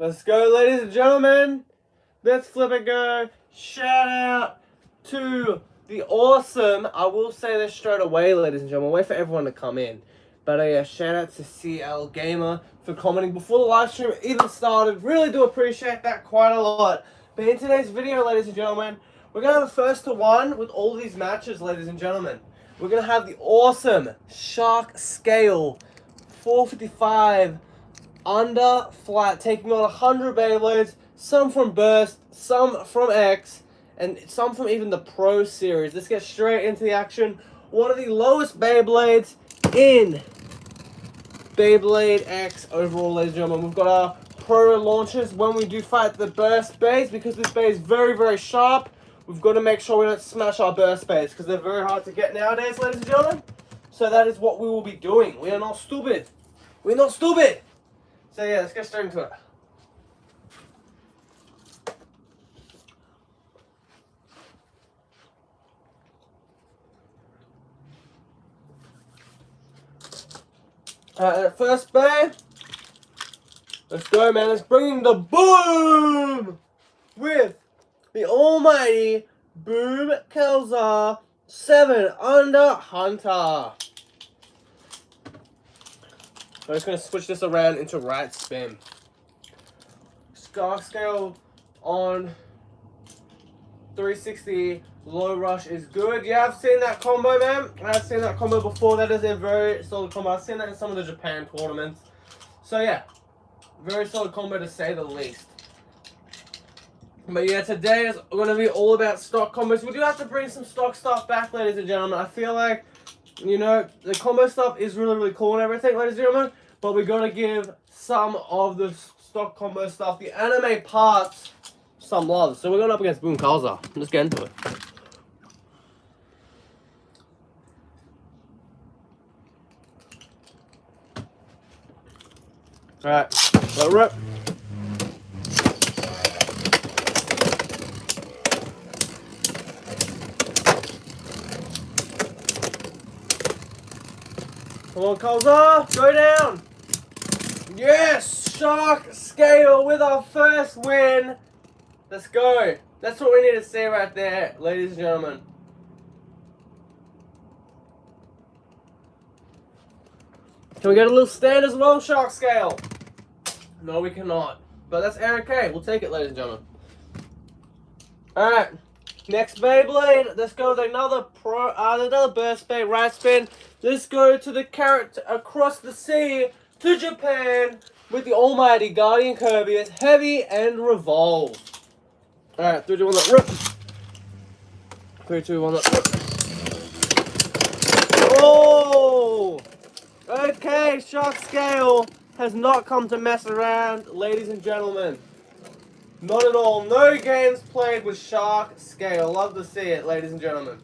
Let's go, ladies and gentlemen. Let's flip and go. Shout out to the awesome, I will say this straight away, ladies and gentlemen. Wait for everyone to come in. But yeah, shout out to CL Gamer for commenting before the live stream even started. Really do appreciate that quite a lot. But in today's video, ladies and gentlemen, we're going to have a first to one with all these matches, ladies and gentlemen. We're going to have the awesome Shark Scale 455 under flat, taking on 100 Beyblades, some from Burst, some from X, and some from even the Pro Series. Let's get straight into the action. One of the lowest Beyblades in Beyblade X overall, ladies and gentlemen. We've got our Pro launchers when we do fight the Burst Bays, because this bay is very, very sharp. We've got to make sure we don't smash our Burst Bays, because they're very hard to get nowadays, ladies and gentlemen. So that is what we will be doing. We are not stupid. We're not stupid. So yeah, let's get straight into it. First bay. Let's go, man. Let's bring in the boom with the almighty Boom Kelzar 7 under Hunter. I'm just going to switch this around into right spin. Shark Scale on 360 low rush is good. Yeah, I've seen that combo, man. I've seen that combo before. That is a very solid combo. I've seen that in some of the Japan tournaments. So yeah, very solid combo to say the least. But yeah, today is going to be all about stock combos. We do have to bring some stock stuff back, ladies and gentlemen. I feel like, you know, the combo stuff is really, really cool and everything, ladies and gentlemen. But we got to give some of the stock combo stuff, the anime parts, some love. So we're going up against Boom Kelzar. Let's get into it. Alright, let it rip. Come on, Kelzar, go down. Yes, Shark Scale with our first win. Let's go. That's what we need to see right there, ladies and gentlemen. Can we get a little stand as well, Shark Scale? No, we cannot. But that's okay. We'll take it, ladies and gentlemen. Alright. Next Beyblade. Let's go with another another Burst Bay right spin. Let's go to the character across the sea to Japan with the almighty Guardian Kirby as Heavy and Revolve. Alright, 3, 2, 1, let rip. 3, 2, 1, let rip. Oh! Okay, Shark Scale has not come to mess around, ladies and gentlemen. Not at all. No games played with Shark Scale. Love to see it, ladies and gentlemen.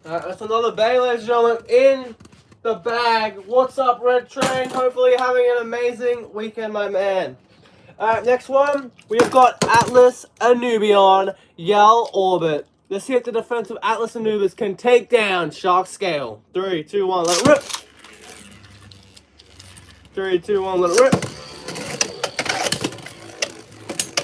That's another bay, ladies and gentlemen, in the bag. What's up, Red Train? Hopefully you're having an amazing weekend, my man. Alright, next one. We've got Atlas Anubion Yell Orbit. Let's see if the defensive Atlas Anubis can take down Shark Scale. 3, 2, 1, let it rip. 3, 2, 1, let it rip.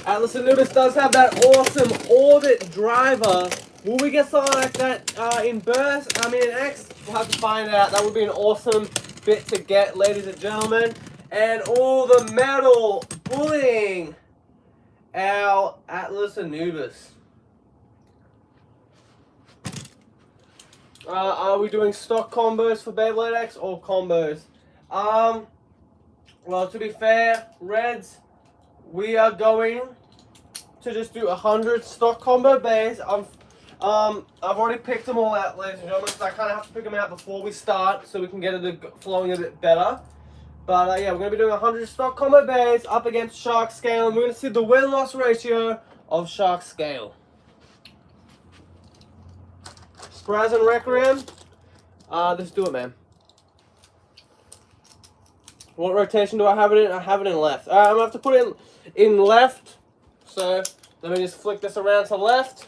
Atlas Anubis does have that awesome orbit driver. Will we get something like that in Burst? I mean, in X, we'll have to find out. That would be an awesome bit to get, ladies and gentlemen. And all the metal bullying our Atlas Anubis. Are we doing stock combos for Beyblade X or combos? Well, to be fair, Reds, we are going to just do 100 stock combo bays. I've already picked them all out, ladies and gentlemen, so I kind of have to pick them out before we start so we can get it flowing a bit better. But yeah, we're going to be doing 100 stock combo bays up against Shark Scale, and we're going to see the win-loss ratio of Shark Scale. Spraz and Requiem. Let's do it, man. What rotation do I have it in? I have it in left. Alright, I'm going to have to put it in left. So, let me just flick this around to left.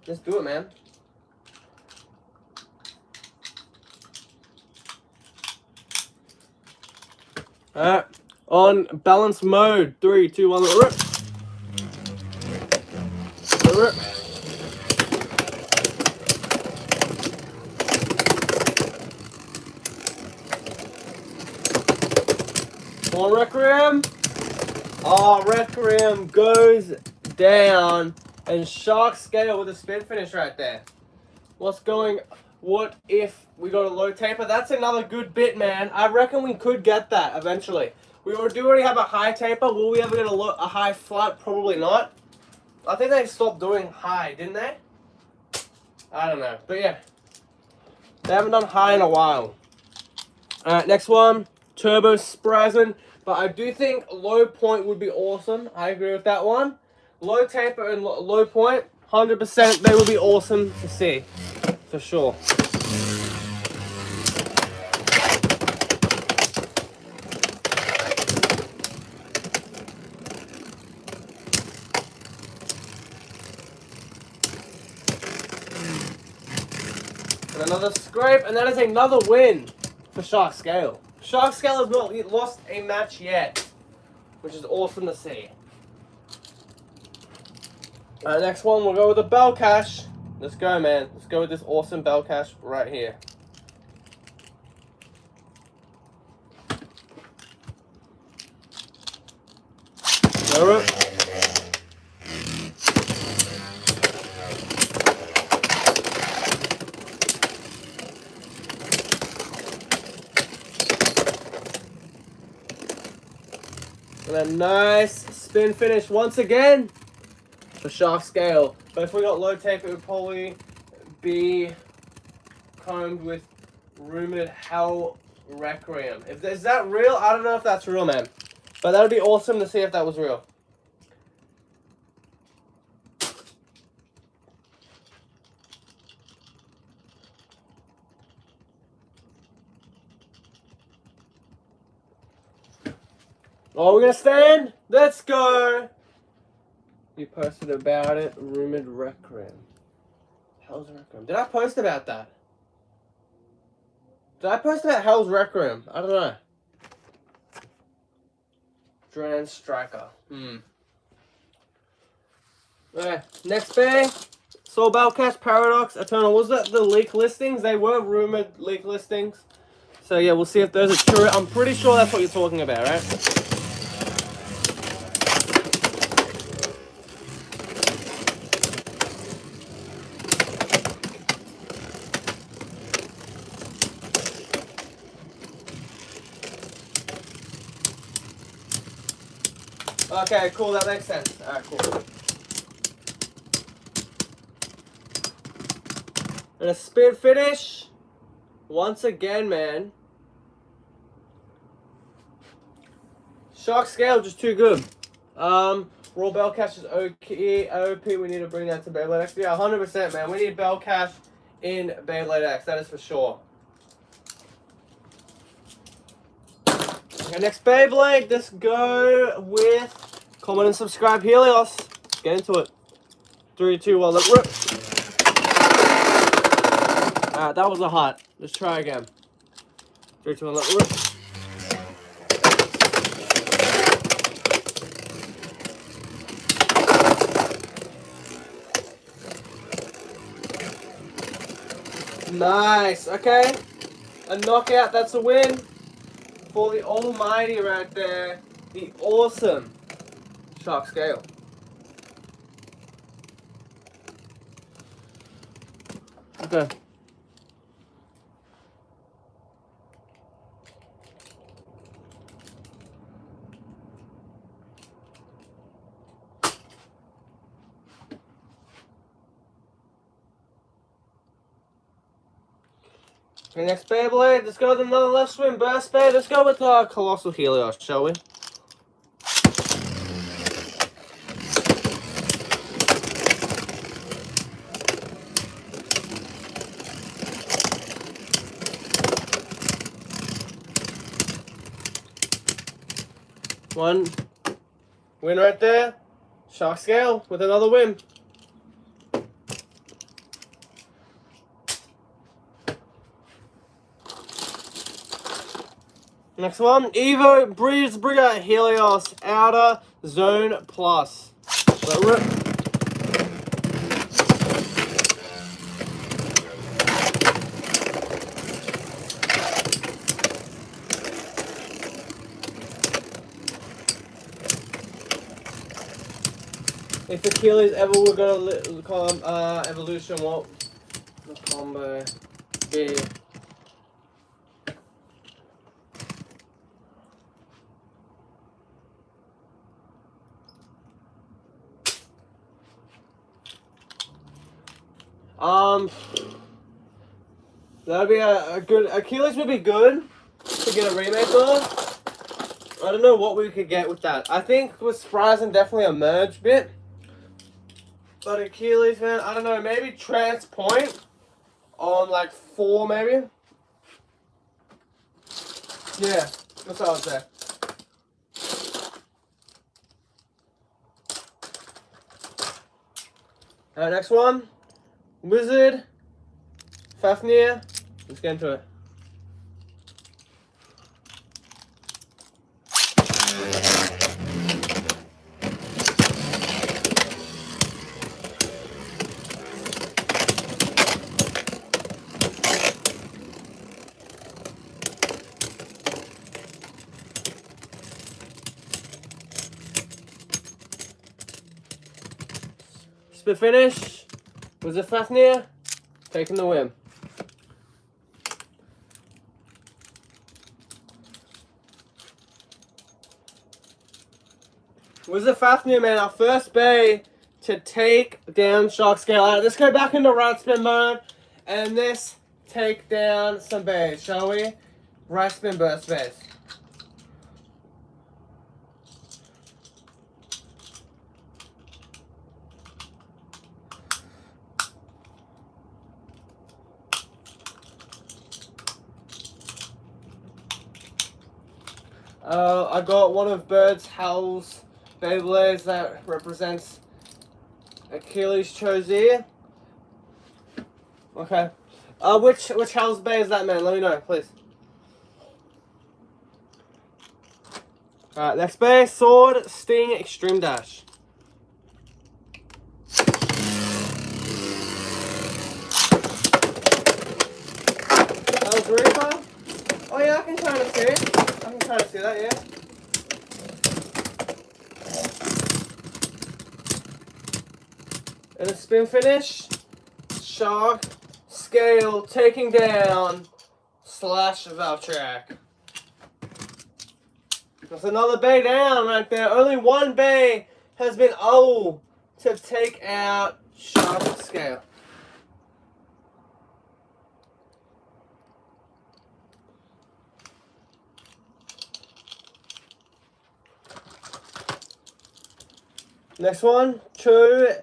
Let's do it, man. Alright. On balance mode. 3, 2, 1, rip. Rip. On Requiem. Oh, Requiem goes down. And Shark Scale with a spin finish right there. What if we got a low taper? That's another good bit, man. I reckon we could get that eventually. We do already have a high taper. Will we ever get a high flat? Probably not. I think they stopped doing high, didn't they? I don't know. But yeah. They haven't done high in a while. Alright, next one. Turbo Sprazen. But I do think low point would be awesome. I agree with that one. Low taper and low point, 100%, they will be awesome to see. For sure. And another scrape, and that is another win for Shark Scale. Shark Scale has not lost a match yet, which is awesome to see. Next one, we'll go with the Bell Cash. Let's go, man. Let's go with this awesome Bell Cash right here. Go it. And a nice spin finish once again for Shark Scale. But if we got low tape, it would probably be combed with rumored Hell Requiem. Is that real? I don't know if that's real, man. But that would be awesome to see if that was real. Oh, we're gonna stand? Let's go! You posted about it, rumored Requiem. Hell's Requiem. Did I post about that? Did I post about Hell's Requiem? I don't know. Dran Striker. Okay, next bay. Soul Bellcash, Paradox, Eternal. Was that the leak listings? They were rumored leak listings. So yeah, we'll see if those are true. I'm pretty sure that's what you're talking about, right? Okay, cool, that makes sense. Alright, cool. And a spin finish. Once again, man. Shark Scale, just too good. Raw Bell Cash is okay. OP, we need to bring that to Beyblade X. Yeah, 100%, man. We need Bell Cash in Beyblade X, that is for sure. Okay, next Beyblade, let's go with comment and subscribe Helios. Let's get into it. 3, 2, 1, let's rip. Alright, that was a hot. Let's try again. 3, 2, 1, let's rip. Nice, okay. A knockout, that's a win. For the almighty right there. The awesome Shark Scale. Okay. Okay, next Beyblade, let's go with another left swing burst Beyblade. Let's go with Colossal Helios, shall we? One win right there. Shark Scale with another win. Next one, Evo Breeze Brigger Helios Outer Zone Plus. Let rip. If Achilles ever were gonna call evolution, what the combo be? That'd be a good Achilles would be good to get a remake of. I don't know what we could get with that. I think with Spryzen definitely a merge bit. But Achilles, man, I don't know, maybe Transpoint on like 4 maybe. Yeah, that's what I would say. Alright, next one. Wizard Fafnir. Let's get into it. Spit finish. Wizard Fafnir taking the win. Wizard Fafnir, man, our first bay to take down Shark Scale. Alright, let's go back into right spin mode and this take down some bays, shall we? Right spin burst bays. I got one of Bird's Howl's Beyblades that represents Achilles Chozier. Okay. Which Howl's Bay is that, man? Let me know, please. Alright, next bay, Sword Sting Extreme Dash. Howl's Reaper? Oh yeah, I can kind of see it. I can kind of see that, yeah. And a spin finish. Shark Scale taking down Slash Valtrak. That's another bay down right there. Only one bay has been able to take out Shark Scale. Next one, Cho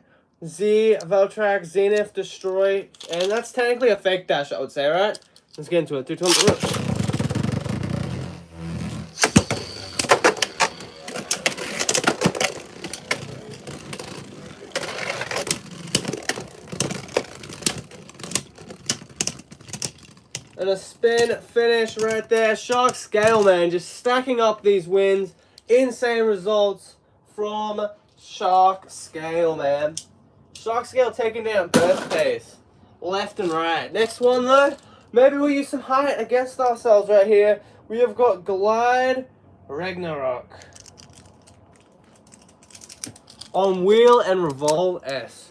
Z Valtrak Zenith Destroy, and that's technically a fake dash, I would say, right? Let's get into it. 3, 2, 1. And a spin finish right there. Shark Scale, man, just stacking up these wins. Insane results from Shark Scale, man. Shark Scale taking down birthdays left and right. Next one, though, maybe we'll use some height against ourselves right here. We have got Glide Ragnarok on Wheel and Revolve S.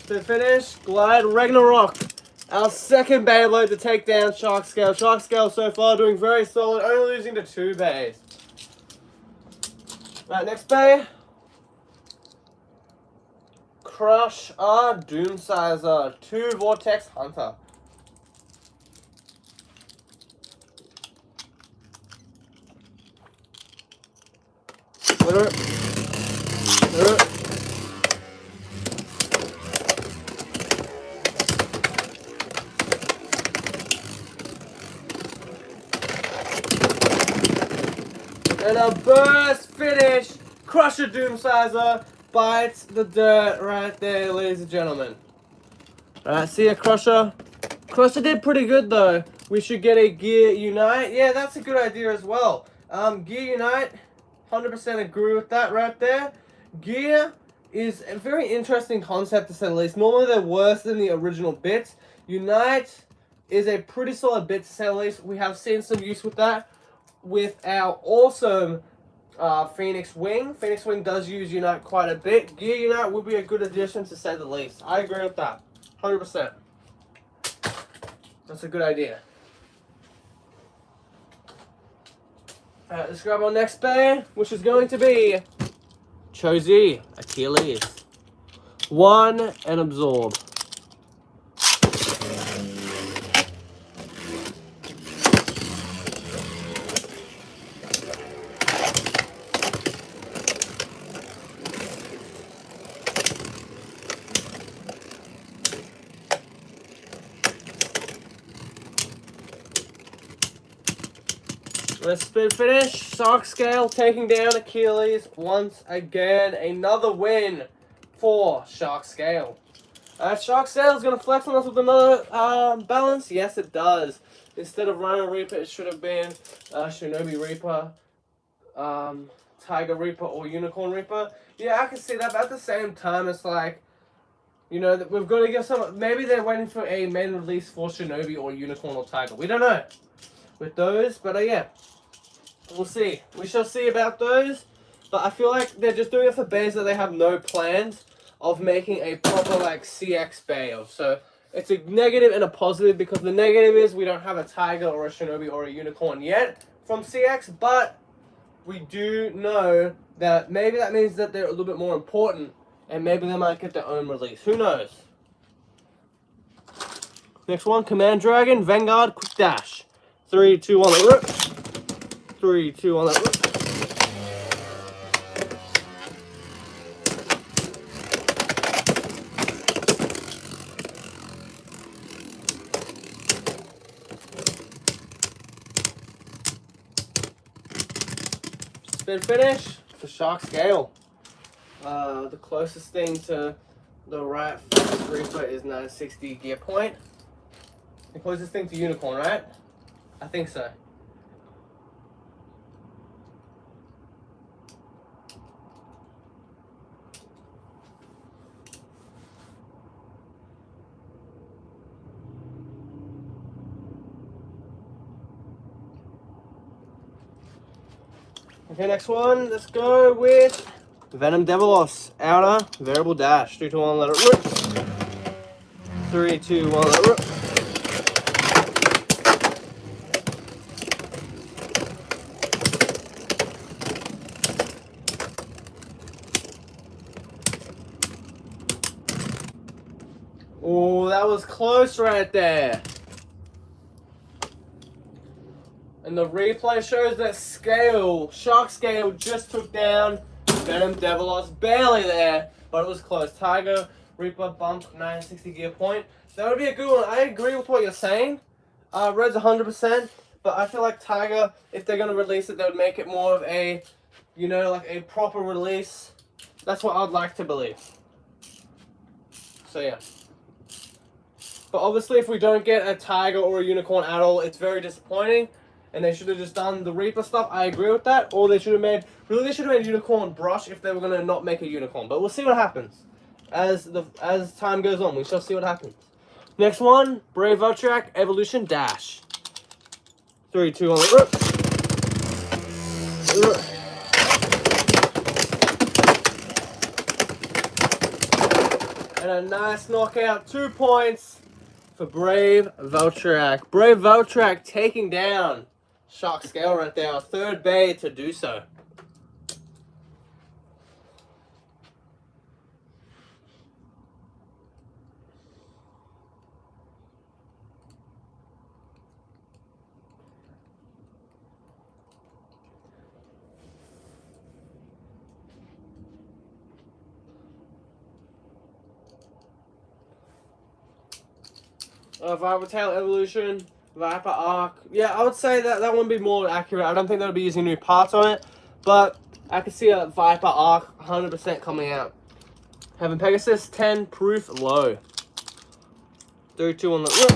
To finish, Glide Ragnarok, our second Beyblade to take down Shark Scale. Shark Scale so far doing very solid, only losing to 2 bays. Right, next bay. Crush R Doomsizer 2 Vortex Hunter. And a burst finish. Crusher Doomsizer bites the dirt right there, ladies and gentlemen. Alright, see ya, Crusher. Crusher did pretty good, though. We should get a Gear Unite. Yeah, that's a good idea as well. Gear Unite, 100% agree with that right there. Gear is a very interesting concept, to say the least. Normally, they're worse than the original bits. Unite is a pretty solid bit, to say the least. We have seen some use with that with our awesome Phoenix Wing. Phoenix Wing does use Unite quite a bit. Gear Unite would be a good addition, to say the least. I agree with that. 100%. That's a good idea. Alright, let's grab our next bear, which is going to be Chozy Achilles. 1 and absorb. Let's spin finish. Shark Scale taking down Achilles once again. Another win for Shark Scale. Shark Scale is going to flex on us with another balance. Yes, it does. Instead of Rhino Reaper, it should have been Shinobi Reaper, Tiger Reaper, or Unicorn Reaper. Yeah, I can see that. But at the same time, it's like, you know, we've got to give some. Maybe they're waiting for a main release for Shinobi or Unicorn or Tiger. We don't know with those, but yeah. We'll see. We shall see about those. But I feel like they're just doing it for bears that they have no plans of making a proper, like, CX bay of. So it's a negative and a positive, because the negative is we don't have a Tiger or a Shinobi or a Unicorn yet from CX. But we do know that maybe that means that they're a little bit more important, and maybe they might get their own release. Who knows? Next one, Command Dragon, Vanguard, Quick Dash. 3, 2, 1, let rip. 3, 2, 1, let rip. Spin finish for Shark Scale. The closest thing to the right Phoenix Reaper is 960 gear point. The closest thing to Unicorn, right? I think so. Okay, next one. Let's go with Venom Devilos. Outer Variable Dash. 3, 2, 1, let it rip. 3, 2, 1, let it rip. Oh, that was close right there. And the replay shows that Shark Scale just took down Venom Devilos. Barely there, but it was close. Tiger Reaper bump 960 gear point. That would be a good one. I agree with what you're saying. Red's 100%, but I feel like Tiger, if they're going to release it, they would make it more of a, you know, like a proper release. That's what I'd like to believe. So yeah. But obviously, if we don't get a Tiger or a Unicorn at all, it's very disappointing. And they should have just done the Reaper stuff. I agree with that. Or they should have made, really, they should have made Unicorn Brush if they were going to not make a Unicorn. But we'll see what happens. As time goes on, we shall see what happens. Next one, Brave Vultrak Evolution Dash. 3, 2, 1, rip. And a nice knockout, 2 points for Brave Vultrak. Brave Vultrak taking down Shark Scale right there, our third bay to do so. Viper Tail Evolution, Viper Arc. Yeah, I would say that one would be more accurate. I don't think they'll be using new parts on it. but I can see a Viper Arc 100% coming out. Having Pegasus 10 proof low. 3, 2, 1, let's rip.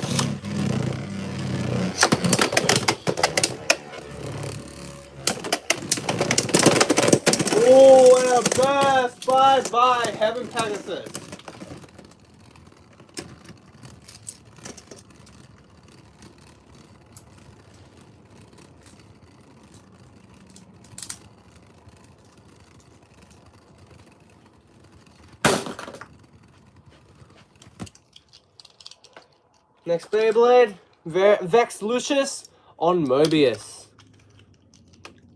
Oh, and a burst! Bye-bye, Heaven Pegasus. Next Beyblade, Vex Lucius on Mobius.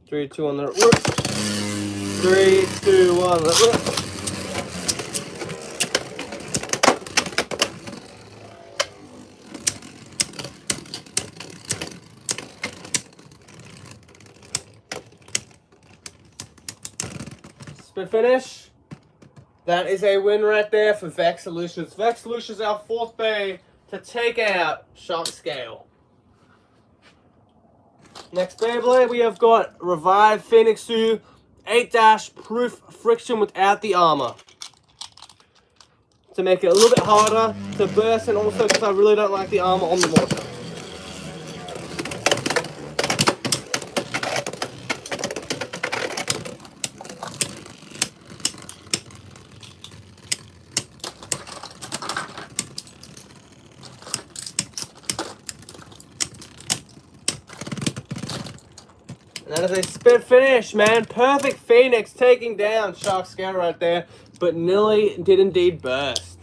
3, 2, 1, let it rip. 3, 2, 1, let it rip. Spin finish. That is a win right there for Vex Lucius. Vex Lucius, our 4th Bay to take out Shark Scale. Next Beyblade, we have got Revive Phoenix 2 8- proof friction without the armor. To make it a little bit harder to burst, and also because I really don't like the armor on the water. And that is a spin finish, man. Perfect Phoenix taking down Shark Scale right there, but nearly did indeed burst.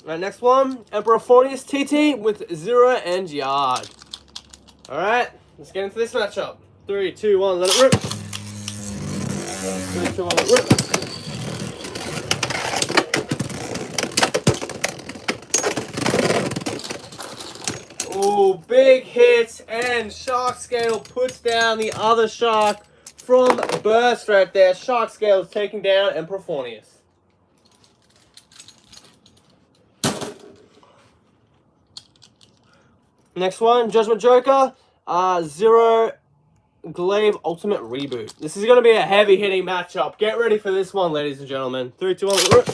Alright, next one. Emperor Fortius TT with 0 and Yard. Alright, let's get into this matchup. 3, 2, 1, let it rip. 3, 2, 1, let it rip. Oh, big hit, and Shark Scale puts down the other shark from burst right there. Shark Scale is taking down Emperor Fortius. Next one, Judgment Joker, 0 Glaive Ultimate Reboot. This is going to be a heavy hitting matchup. Get ready for this one, ladies and gentlemen. 3, 2, 1, rip.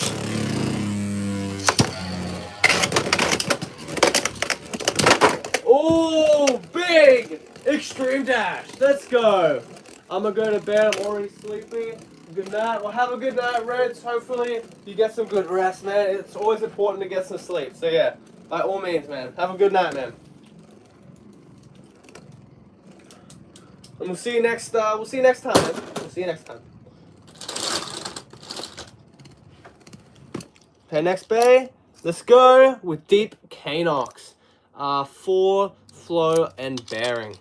Oh, big extreme dash. Let's go. I'm going to go to bed. I'm already sleepy. Good night. Well, have a good night, Reds. Hopefully you get some good rest, man. It's always important to get some sleep. So, yeah, by all means, man. Have a good night, man. And we'll see you next time. We'll see you next time. Okay, next bay. Let's go with Deep Canox. 4 flow and bearing.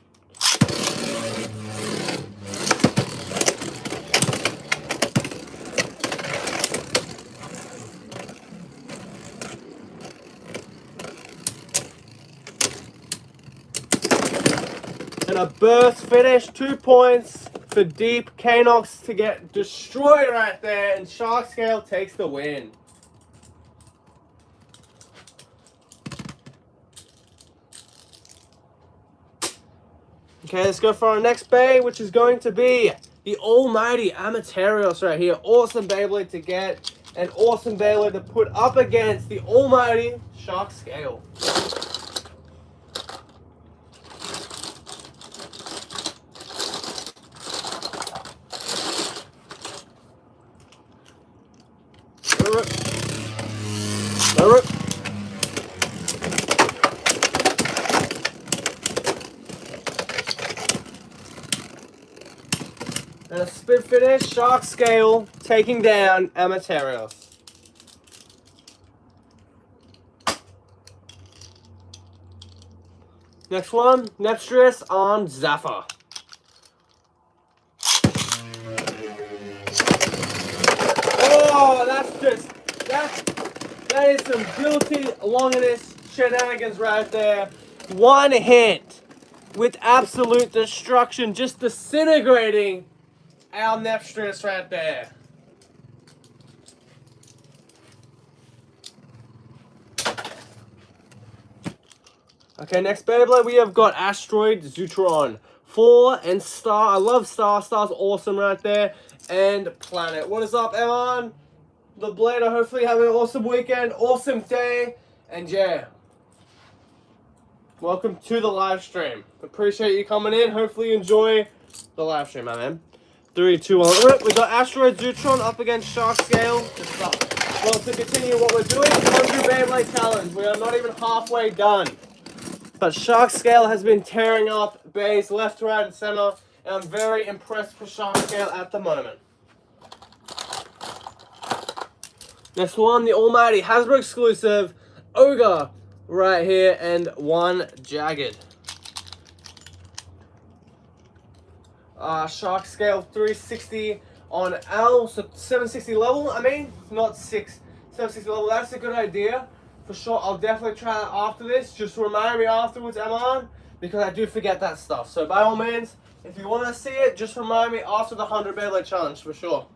And a burst finish, 2 points for Deep Canox to get destroyed right there, and Shark Scale takes the win. Okay, let's go for our next bay, which is going to be the almighty Amaterios right here. Awesome Beyblade to get, and awesome Beyblade to put up against the almighty Shark Scale. And a spin finish, Shark Scale taking down Amaterios. Next one, Nepstress on Zaffa. Oh, that is some guilty Longinus shenanigans right there. One hit with absolute destruction, just disintegrating our Nepstress right there. Okay, next Beyblade we have got Asteroid Zutron. 4 and Star. I love Star. Star's awesome right there. And Planet. What is up, Evan? The Blader, hopefully have an awesome weekend, awesome day. And yeah, welcome to the live stream. Appreciate you coming in. Hopefully you enjoy the live stream, my man. 3, 2, 1. We got Asteroid Zutron up against Shark Scale. Well, to continue what we're doing, 100 Beyblade Challenge. We are not even halfway done. But Shark Scale has been tearing up bays left, right, and center. And I'm very impressed with Shark Scale at the moment. Next one, the almighty Hasbro exclusive Ogre right here, and 1 Jagged. Shark Scale 360 on L, so 760 level, not 760 level. That's a good idea, for sure. I'll definitely try that after this. Just remind me afterwards, Emon, because I do forget that stuff. So by all means, if you want to see it, just remind me after the 100 Beyblade Challenge, for sure.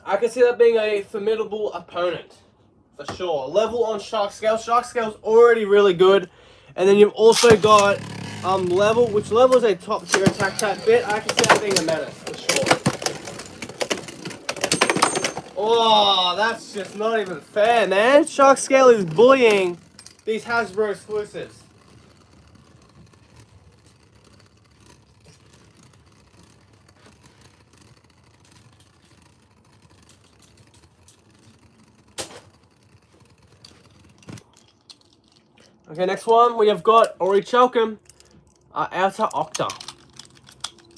I can see that being a formidable opponent, for sure. Level on Shark Scale. Shark Scale's already really good. And then you've also got level, which level is a top tier attack type bit. I can see that being a menace, for sure. Oh, that's just not even fair, man. Shark Scale is bullying these Hasbro exclusives. Okay, next one, we have got Ori Chalcom, Outer Octa.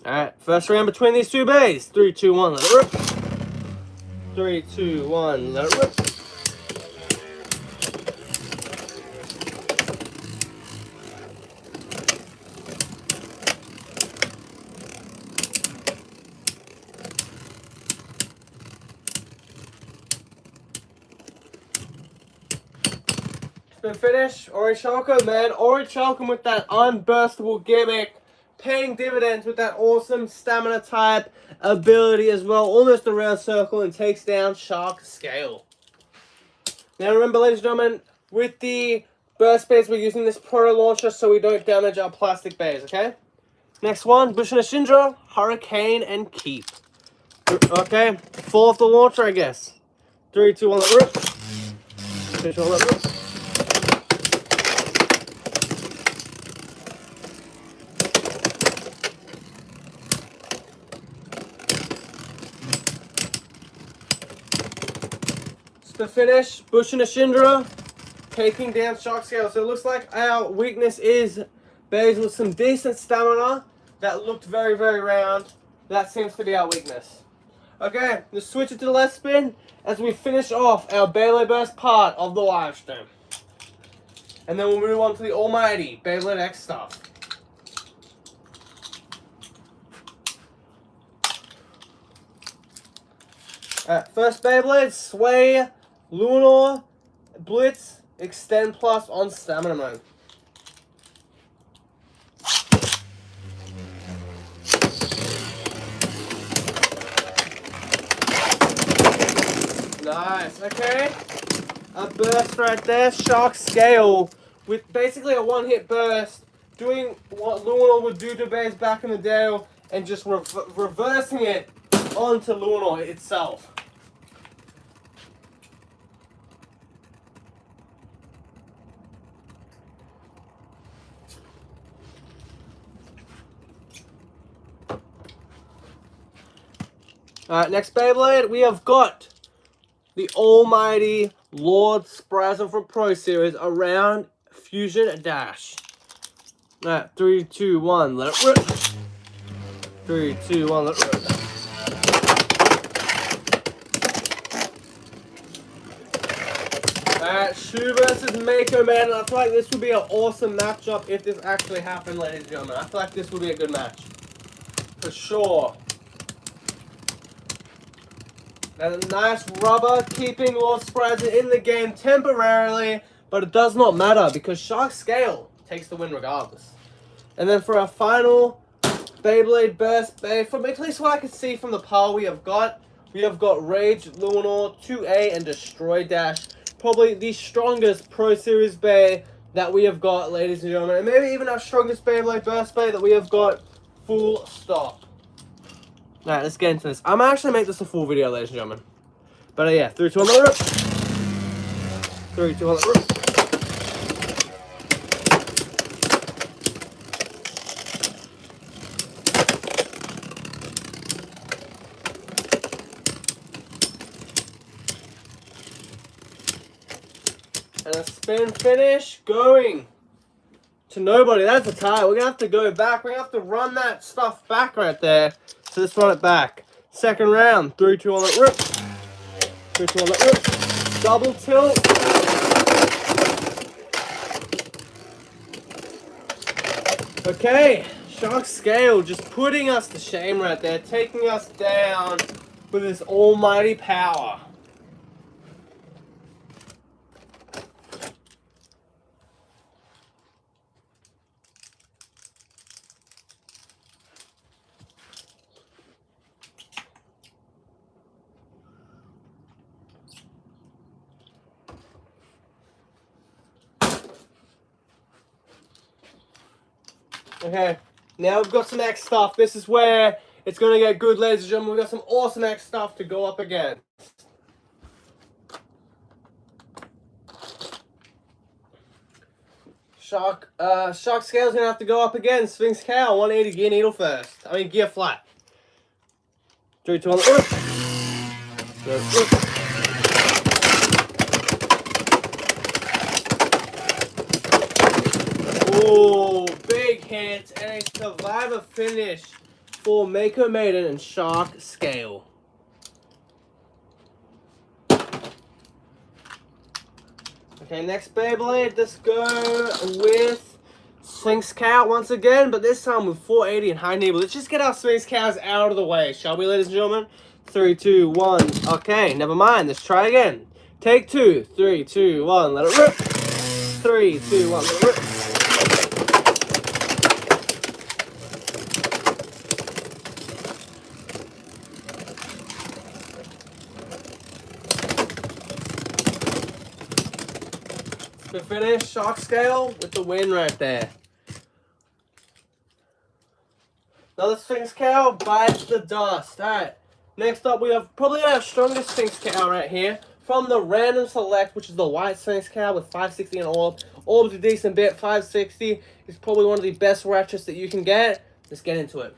Alright, first round between these two bays. 3, 2, 1, let it rip. 3, 2, 1, let it rip. Been finished. Ori Chalcom, man. Ori Chalcom with that unburstable gimmick, paying dividends with that awesome stamina type ability as well. Almost a round circle and takes down Shark Scale. Now remember, ladies and gentlemen, with the burst bays, we're using this proto launcher so we don't damage our plastic bays, okay? Next one, Bushina Shindra, Hurricane, and Keep. Okay, fall off the launcher, I guess. 3, 2, 1, let rip. 3, 2, 1, let rip. The finish, Bushina Shindra taking down Shark Scale. So it looks like our weakness is bays with some decent stamina that looked very, very round. That seems to be our weakness. Okay, let's switch it to the left spin as we finish off our Beyblade Burst part of the live stream. And then we'll move on to the almighty Beyblade X stuff. Alright, first Beyblade, Sway, Lunar, Blitz, Extend Plus on Stamina Mode. Nice, okay. A burst right there, Shark Scale, with basically a one-hit burst, doing what Lunar would do to bays back in the day, and just reversing it onto Lunar itself. Alright, next Beyblade, we have got the almighty Lord Sprazm from Pro Series around Fusion Dash. Alright, 3, 2, 1, let it rip. 3, 2, 1, let it rip. Alright, Shu versus Mako, man. And I feel like this would be an awesome matchup if this actually happened, ladies and gentlemen. I feel like this would be a good match. For sure. And a nice rubber keeping Lord Sprazm in the game temporarily, but it does not matter because Shark Scale takes the win regardless. And then for our final Beyblade Burst Bay, from at least what I can see from the pile we have got Rage, Lunar, 2A, and Destroy Dash. Probably the strongest Pro Series Bay that we have got, ladies and gentlemen, and maybe even our strongest Beyblade burst blade that we have got. Full stop. Alright, let's get into this. I'm gonna actually make this a full video, ladies and gentlemen. But yeah, 3, 2, 1, let it rip. 3, 2, 1, let it rip. And a spin finish going to nobody. That's a tie. We're gonna have to go back. We're gonna have to run that stuff back right there. So let's run it back. Second round. 3, 2, 1, let rip. 3, 2, 1, let rip. Double tilt. Okay. Shark Scale just putting us to shame right there. Taking us down with his almighty power. Okay, now we've got some X stuff. This is where it's going to get good, ladies and gentlemen. We've got some awesome X stuff to go up against. Shark Scale's going to have to go up against Sphinx Cow. 180 gear needle first. I mean, gear flat. 3, 2, 1, Oh, big hit and a survivor finish for Mako Maiden and Shark Scale. Okay, next Beyblade, let's go with Sphinx Cow once again, but this time with 480 and high needle. Let's just get our Sphinx Cows out of the way, shall we, ladies and gentlemen? 3, 2, 1. Okay, never mind. Let's try again. Take 2. 3, 2, 1. Let it rip. 3, 2, 1. Let it rip. The finish, Shark Scale with the win right there. Another Sphinx Cow bites the dust. Alright, next up we have probably our strongest Sphinx Cow right here. From the Random Select, which is the white Sphinx Cow with 560 and orb. Orb's a decent bit, 560 is probably one of the best ratchets that you can get. Let's get into it.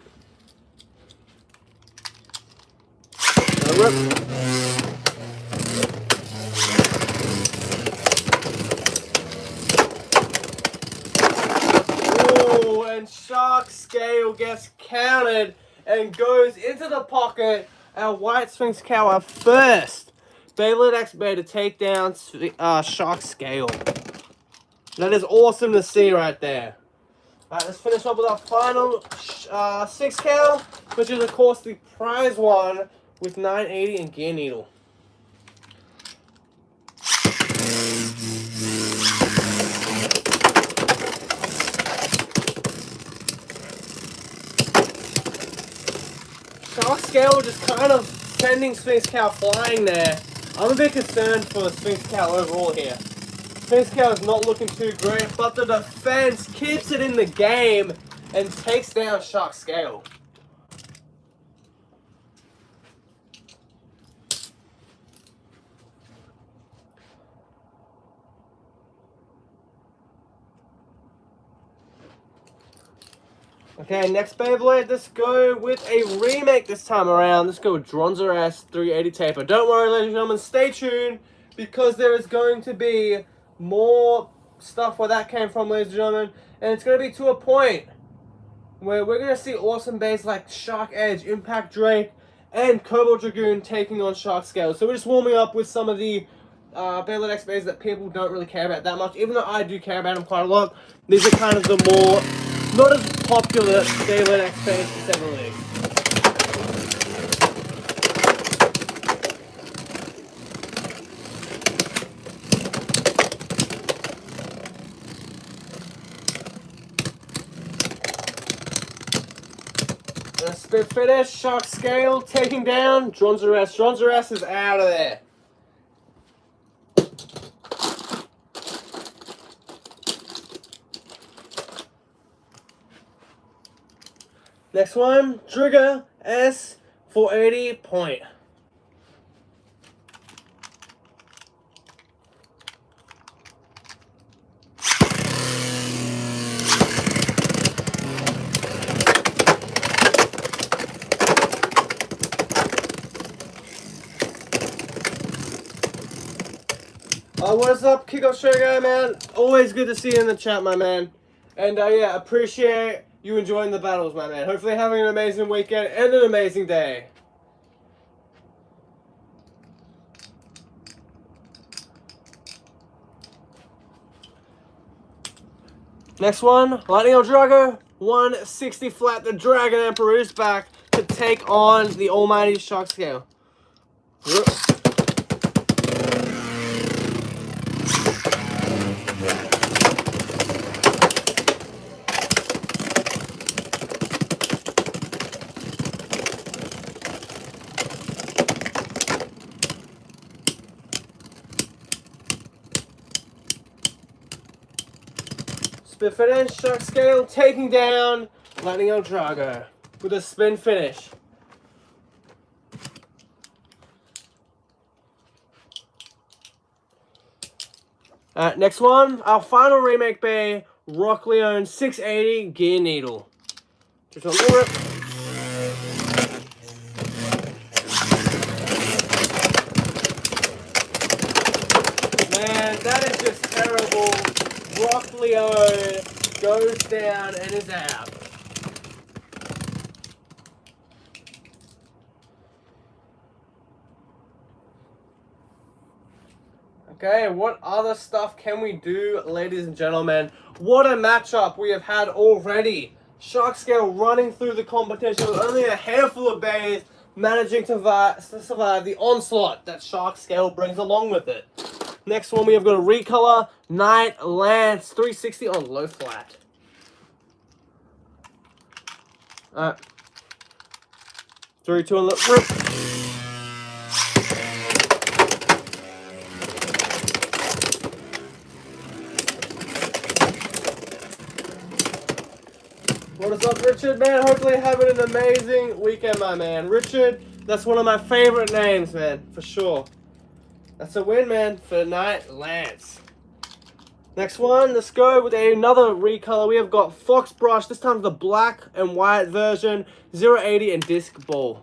And Shark Scale gets counted and goes into the pocket. Our white Sphinx Cow, our first Beyblade X Bay to take down Shark Scale. That is awesome to see right there. Alright, let's finish up with our final Sphinx Cow, which is of course the prize one with 980 and gear needle. Shark Scale just kind of sending Sphinx Cow flying there. I'm a bit concerned for Sphinx Cow overall here. Sphinx Cow is not looking too great, but the defense keeps it in the game and takes down Shark Scale. Okay, next Beyblade, let's go with a remake this time around. Let's go with Dronzer S 380 Taper. Don't worry, ladies and gentlemen, stay tuned, because there is going to be more stuff where that came from, ladies and gentlemen. And it's going to be to a point where we're going to see awesome bays like Shark Edge, Impact Drake, and Cobalt Dragoon taking on Shark Scale. So we're just warming up with some of the Beyblade X bays that people don't really care about that much, even though I do care about them quite a lot. These are kind of the more, not as popular Beyblade X bays to say the least. A spin finish, Shark Scale taking down Dronzer S. Dronzer S is out of there. Next one, Trigger S 480 point. What's up, Kickoff Show guy, man? Always good to see you in the chat, my man. And yeah, appreciate you enjoying the battles, my man. Hopefully having an amazing weekend and an amazing day. Next one, Lightning El Drago, 160 flat. The Dragon Emperor is back to take on the almighty Shark Scale. Spin finish, Shark Scale taking down Lightning El Drago with a spin finish. Next one, our final remake bay, Rock Leone 680 Gear Needle. Just a little rip. Man, that is just terrible. Rock Leone goes down and is out. Okay, what other stuff can we do, ladies and gentlemen? What a matchup we have had already. Shark Scale running through the competition with only a handful of bays, managing to survive the onslaught that Shark Scale brings along with it. Next one, we have got a recolor Night Lance 360 on low flat. Alright. 3, 2, and let's rip. What is up, Richard, man? Hopefully having an amazing weekend, my man. Richard, that's one of my favorite names, man, for sure. That's a win, man, for Night Lance. Next one, let's go with another recolor. We have got Fox Brush, this time the black and white version, 080 and disc ball.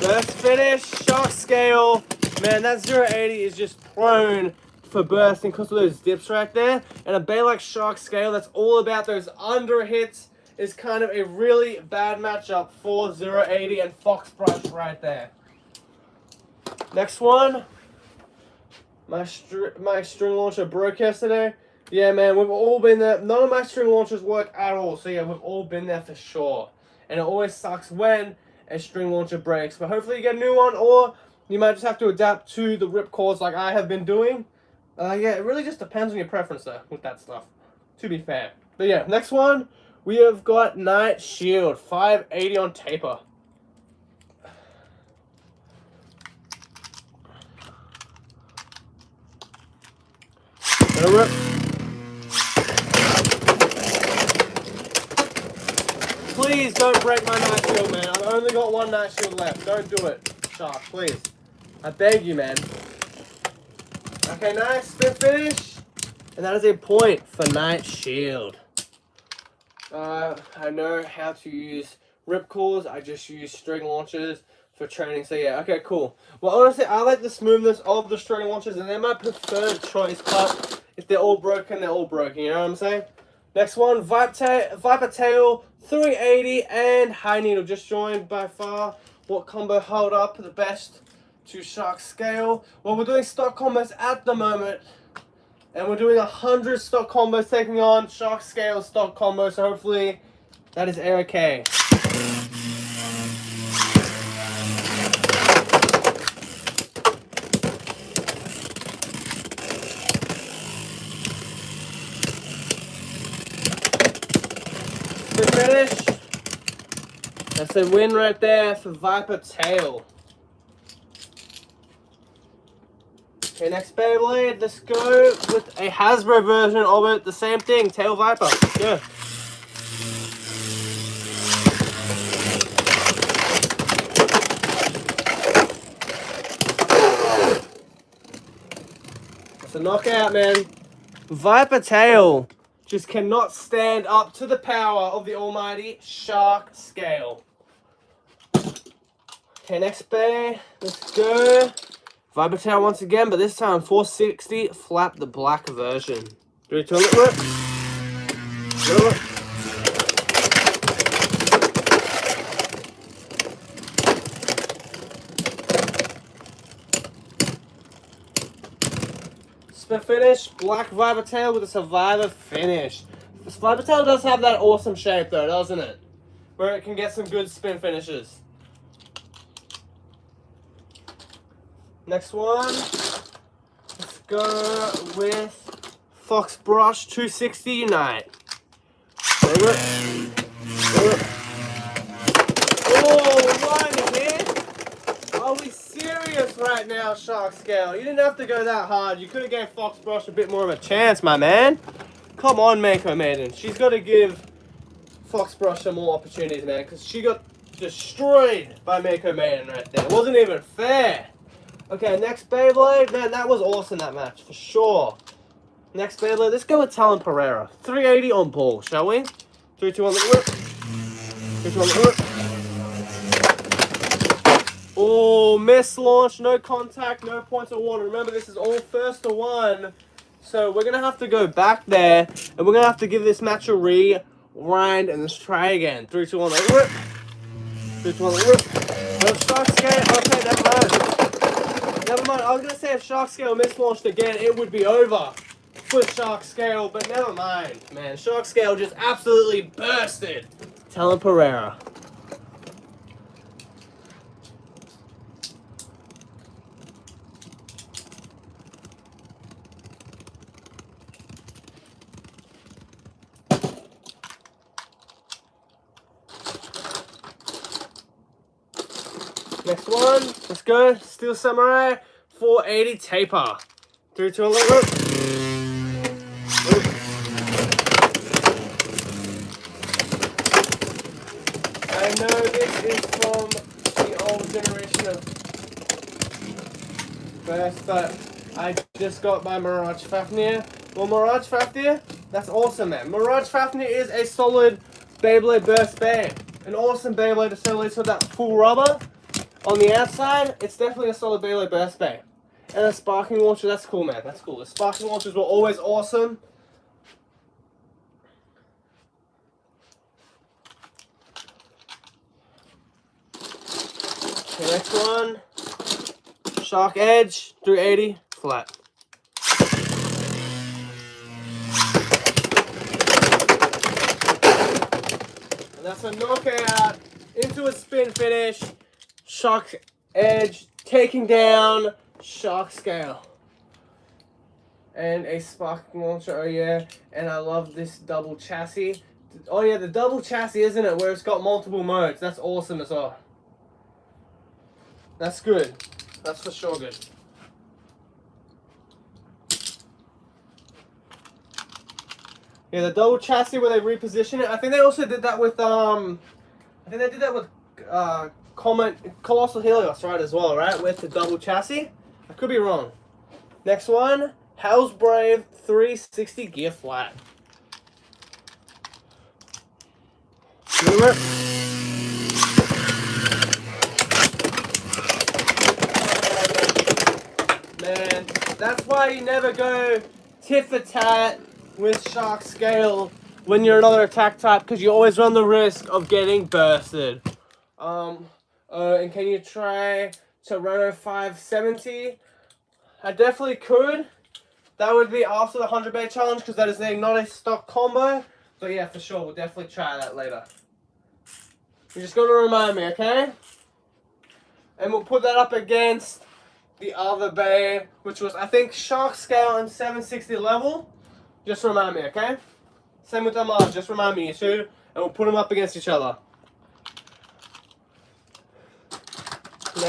First finish, Shark Scale. Man, that 080 is just prone for bursting because of those dips right there. And a bay like Shark Scale, that's all about those under hits, is kind of a really bad matchup for 080 and Fox Brush right there. Next one. My string launcher broke yesterday. Yeah, man, we've all been there. None of my string launchers work at all. So yeah, we've all been there for sure. And it always sucks when a string launcher breaks. But hopefully you get a new one, or you might just have to adapt to the rip cords like I have been doing. Yeah, it really just depends on your preference there with that stuff, to be fair. But yeah, next one, we have got Night Shield, 580 on taper. Gonna rip. Please don't break my Night Shield, man. I've only got one Night Shield left. Don't do it, Shark, please. I beg you, man. Okay, nice. Spin finish. And that is a point for Night Shield. I know how to use ripcords. I just use string launchers for training. So yeah, okay, cool. Well, honestly, I like the smoothness of the string launchers, and they're my preferred choice. But if they're all broken, they're all broken. You know what I'm saying? Next one, Viper Tail 380 and High Needle just joined. By far, what combo held up the best to Shark Scale? Well, we're doing stock combos at the moment, and we're doing 100 stock combos taking on Shark Scale stock combos, so hopefully that is okay. Good finish. That's a win right there for Viper Tail. Okay, next Beyblade. Let's go with a Hasbro version of it. The same thing, Tail Viper. Let's go. It's a knockout, man. Viper Tail just cannot stand up to the power of the almighty Shark Scale. Okay, next Bay. Let's go. Viper Tail once again, but this time 460 flap, the black version. 3, 2, 1, look. Spin finish, black Viper Tail with a Survivor finish. This Viper Tail does have that awesome shape though, doesn't it? Where it can get some good spin finishes. Next one, let's go with Fox Brush 260 Unite. Oh, right here. Are we serious right now, Shark Scale? You didn't have to go that hard. You could have gave Fox Brush a bit more of a chance, my man. Come on, Mako Maiden. She's got to give Fox Brush some more opportunities, man, because she got destroyed by Mako Maiden right there. It wasn't even fair. Okay, next Beyblade. Man, that was awesome, that match, for sure. Next Beyblade, let's go with Talon Pereira. 380 on ball, shall we? 3, 2, 1, the whip. 3, 2, 1, the whip. Oh, miss launch, no contact, no points awarded. Remember, this is all first to one. So we're going to have to go back there, and we're going to have to give this match a rewind, and let's try again. 3, 2, 1, the whip. 3, 2, 1, the whip. Well, Shark Scale, okay, never mind. Never mind, I was going to say if Shark Scale mislaunched again, it would be over for Shark Scale, but never mind, man. Shark Scale just absolutely bursted Talon Pereira. Next one, let's go. Steel Samurai 480 Taper. 3, 2, 1, let go. I know this is from the old generation of burst, but I just got my Mirage Fafnir. Well, Mirage Fafnir, that's awesome, man. Mirage Fafnir is a solid Beyblade burst bay. An awesome Beyblade assembly with that full rubber. On the outside, it's definitely a solid Beyblade burst bay. And a sparking launcher, that's cool, man. That's cool. The sparking launchers were always awesome. Okay, next one. Shark Edge, 380, flat. And that's a knockout into a spin finish. Shark Edge taking down Shark Scale. And a sparking launcher, oh yeah. And I love this double chassis. Oh yeah, the double chassis, isn't it? Where it's got multiple modes. That's awesome as well. That's good. That's for sure good. Yeah, the double chassis where they reposition it. I think they also did that with Colossal Helios, right, as well, right? With the double chassis. I could be wrong. Next one, Hell's Brave 360 gear flat. Man, that's why you never go tit for tat with Shark Scale when you're another attack type, because you always run the risk of getting bursted. And can you try Toronto 570? I definitely could. That would be after the 100 bay challenge, because that is not a stock combo. But yeah, for sure, we'll definitely try that later. You just got to remind me, okay? And we'll put that up against the other bay, which was, I think, Shark Scale and 760 level. Just remind me, okay? Same with them others, just remind me, you two. And we'll put them up against each other.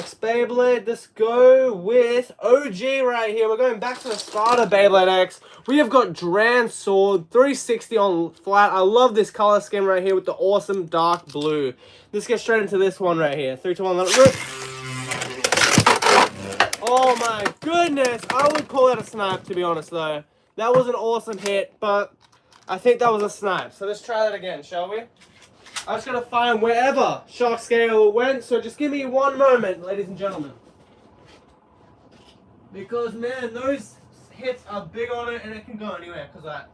Next Beyblade, let's go with OG right here. We're going back to the starter Beyblade X. We have got Dran Sword, 360 on flat. I love this color scheme right here with the awesome dark blue. Let's get straight into this one right here. 3, 2, 1, let it rip. Oh my goodness. I would call that a snipe, to be honest, though. That was an awesome hit, but I think that was a snipe. So let's try that again, shall we? I was going to find wherever Shark Scale went, so just give me one moment, ladies and gentlemen. Because, man, those hits are big on it, and it can go anywhere because of that.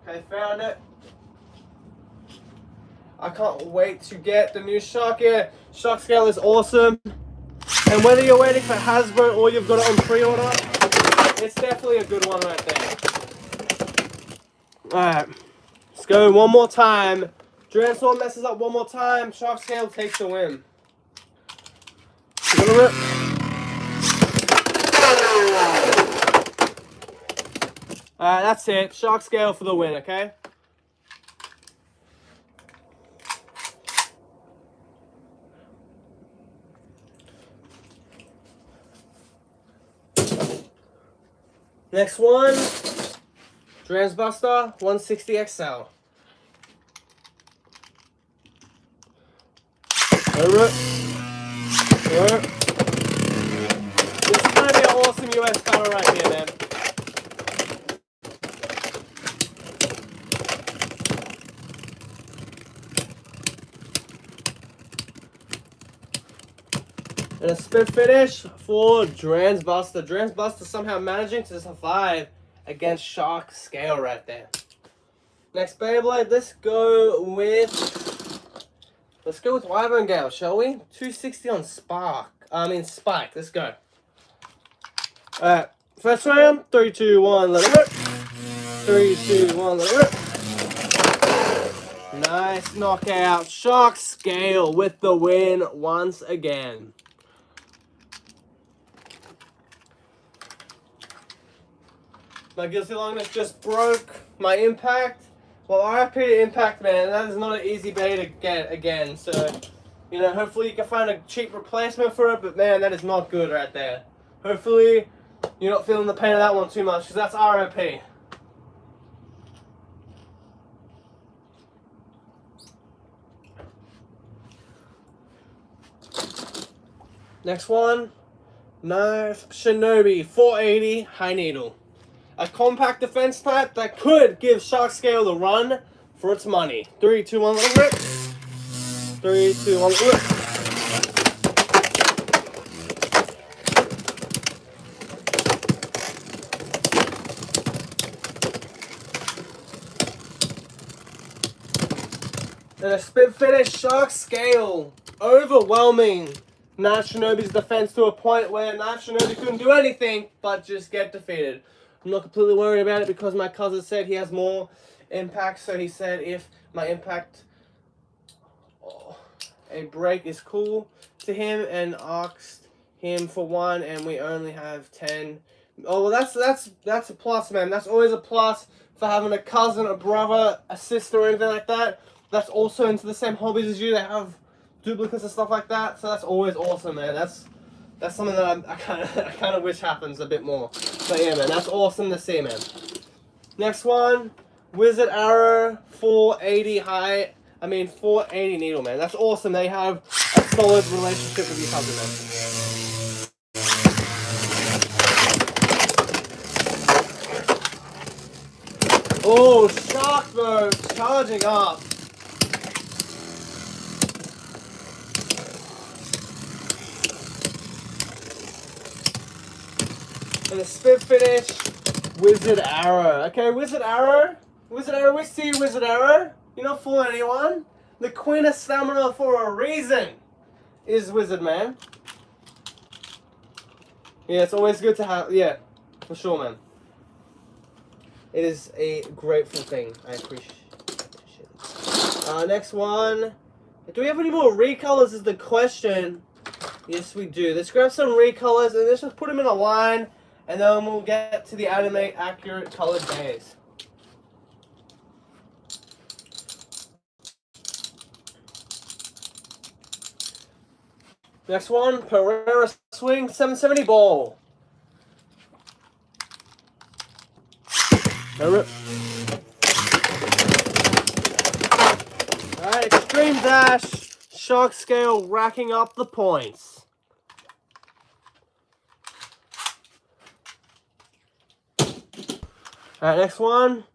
Okay, found it. I can't wait to get the new Shark. Yeah, Shark Scale is awesome. And whether you're waiting for Hasbro or you've got it on pre-order, it's definitely a good one right there. Alright, let's go one more time. Dran Sword messes up one more time. Shark Scale takes the win. Alright, that's it. Shark Scale for the win, okay? Next one, Transbuster 160 XL. Alright. This is going to be an awesome US battle right here, man. And a spin finish for Transbuster. Transbuster somehow managing to survive against Shark Scale right there. Next Beyblade, let's go with Wyvern Gale, shall we? 260 on Spike. Let's go. Alright, first round, 3, 2, 1, let it rip. 3, 2, 1, let it rip. Nice knockout. Shark Scale with the win once again. My Guilty Longness just broke my Impact. Well, RIP to Impact, man. That is not an easy bay to get again. So, you know, hopefully you can find a cheap replacement for it. But, man, that is not good right there. Hopefully you're not feeling the pain of that one too much, because that's RIP. Next one. Knife Shinobi 480 High Needle. A compact defense type that could give Shark Scale the run for its money. 3, 2, 1, let it rip. 3, 2, 1, let it rip. And a spin finish, Shark Scale. Overwhelming Knife Shinobi's defense to a point where Knife Shinobi couldn't do anything but just get defeated. I'm not completely worried about it because my cousin said he has more impact. So he said if my impact, a break is cool to him, and asked him for one, and we only have 10. Oh, well, that's a plus, man. That's always a plus for having a cousin, a brother, a sister, or anything like that. That's also into the same hobbies as you. They have duplicates and stuff like that. So that's always awesome, man. That's something that I kind of wish happens a bit more. But yeah, man, that's awesome to see, man. Next one, Wizard Arrow 480 needle, man. That's awesome. They have a solid relationship with each other, man. Oh, Shark Mode charging up. And a spin finish, Wizard Arrow. Okay, Wizard Arrow. Wizard Arrow, we see you, Wizard Arrow. You're not fooling anyone. The Queen of Stamina for a reason is Wizard, man. Yeah, it's always good to have, yeah, for sure, man. It is a grateful thing. I appreciate it. Next one. Do we have any more recolors is the question. Yes, we do. Let's grab some recolors and let's just put them in a line. And then we'll get to the anime accurate colored days. Next one, Pereira Swing 770 ball. Alright, Extreme Dash, Shark Scale racking up the points. Alright, next one,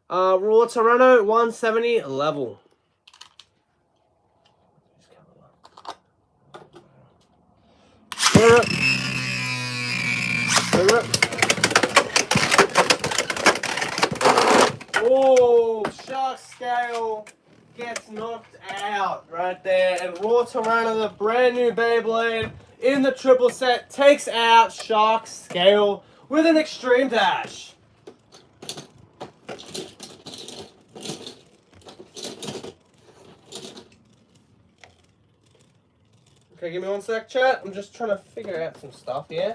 Raw Toronto 170 level. Oh, Shark Scale gets knocked out right there. And Raw Toronto, the brand new Beyblade in the triple set, takes out Shark Scale with an Extreme Dash. Okay, give me one sec, chat. I'm just trying to figure out some stuff here.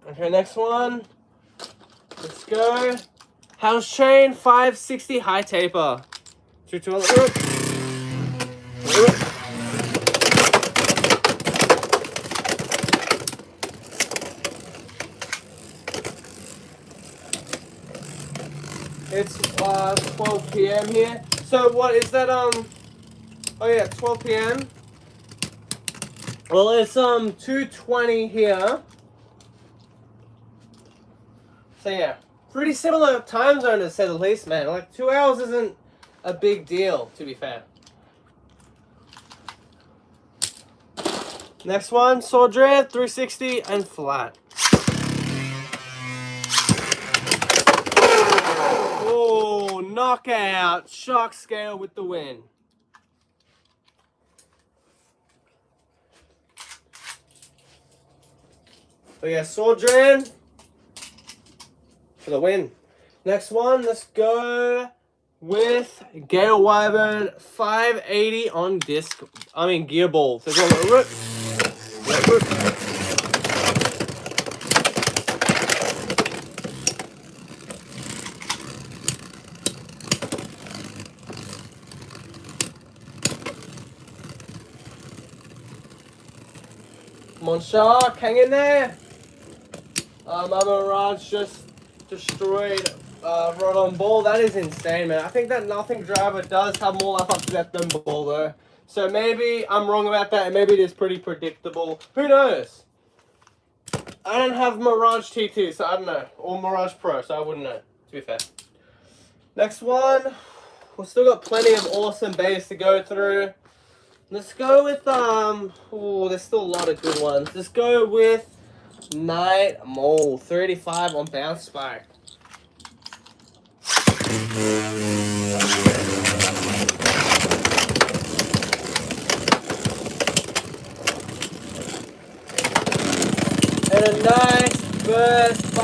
Okay, next one. Let's go. House Chain 560 high taper. 3, 2, 1. It's 12 p.m. here. So what is that? Oh yeah, 12 p.m. Well, it's 2:20 here. So yeah, pretty similar time zone to say the least, man. Like 2 hours isn't a big deal, to be fair. Next one, Sword Dread 360 and flat. Oh, knockout. Shark Scale with the win. So yeah, Sword Dread for the win. Next one, let's go with Gale Wyvern 580 on disc. I mean gear balls. So go Come on, Shark, hang in there. My Mirage just destroyed Rod on Ball. That is insane, man. I think that Nothing Driver does have more life up to that than Ball, though. So maybe I'm wrong about that, and maybe it is pretty predictable. Who knows? I don't have Mirage T2, so I don't know. Or Mirage Pro, so I wouldn't know, to be fair. Next one. We've still got plenty of awesome bays to go through. Let's go with, oh, there's still a lot of good ones. Let's go with Night Mole, 35 on Bounce Spike. And a nice burst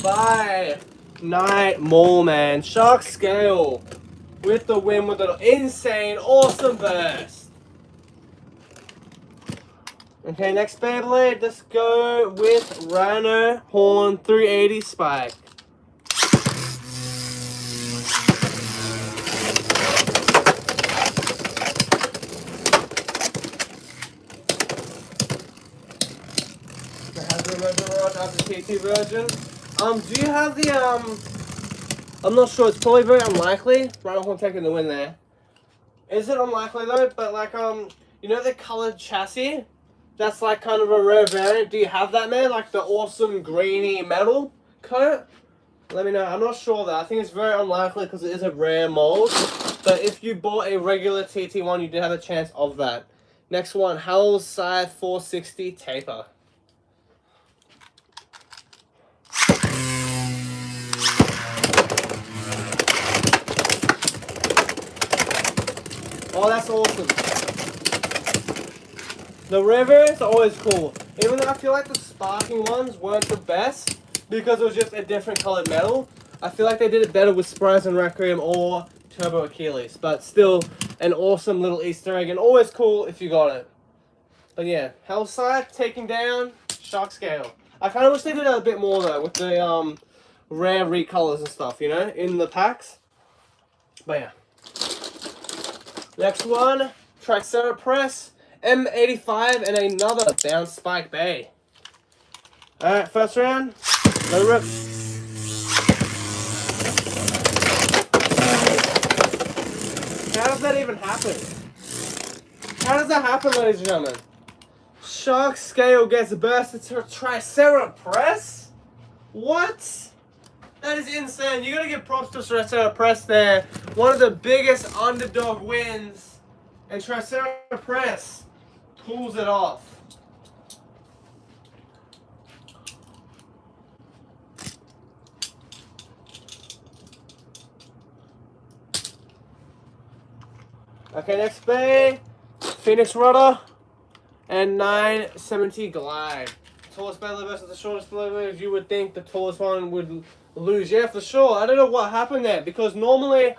by Night Mole, man. Shark Scale with the win with an insane, awesome burst. Okay, next Beyblade, let's go with Rhino Horn 380 Spike. The T2 version. Do you have the I'm not sure, it's probably very unlikely. Rhino Horn taking the win there. Is it unlikely though? But like you know the colored chassis? That's like kind of a rare variant. Do you have that, man? Like the awesome greeny metal coat? Let me know. I'm not sure though. I think it's very unlikely because it is a rare mold. But if you bought a regular TT one, you did have a chance of that. Next one, Howl's Scythe 460 taper. Oh, that's awesome. The rivers are always cool. Even though I feel like the sparking ones weren't the best because it was just a different colored metal. I feel like they did it better with Surprise and Requiem or Turbo Achilles. But still, an awesome little Easter egg and always cool if you got it. But yeah, Hellside taking down Shark Scale. I kind of wish they did that a bit more though, with the rare recolors and stuff, you know, in the packs. But yeah. Next one, Triceratops M85 and another Bounce Spike Bay. Alright, first round. Let it rip. How does that even happen? How does that happen, ladies and gentlemen? Shark Scale gets bursted to a Triceratops? What? That is insane. You gotta give props to Triceratops there. One of the biggest underdog wins. And Triceratops pulls it off. Okay, next bay. Phoenix Rudder and 970 Glide. Tallest belly versus the shortest belly. You would think the tallest one would lose. Yeah, for sure. I don't know what happened there, because normally,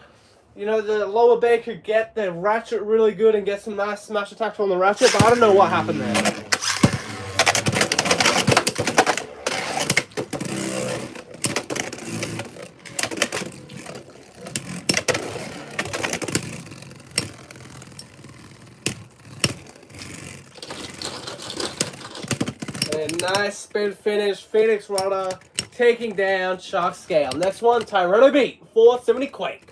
you know, the lower bay could get the ratchet really good and get some nice smash attacks on the ratchet, but I don't know what happened there. And nice spin finish, Phoenix Rudder taking down Shark Scale. Next one, Tyranno Beat, 470 Quake.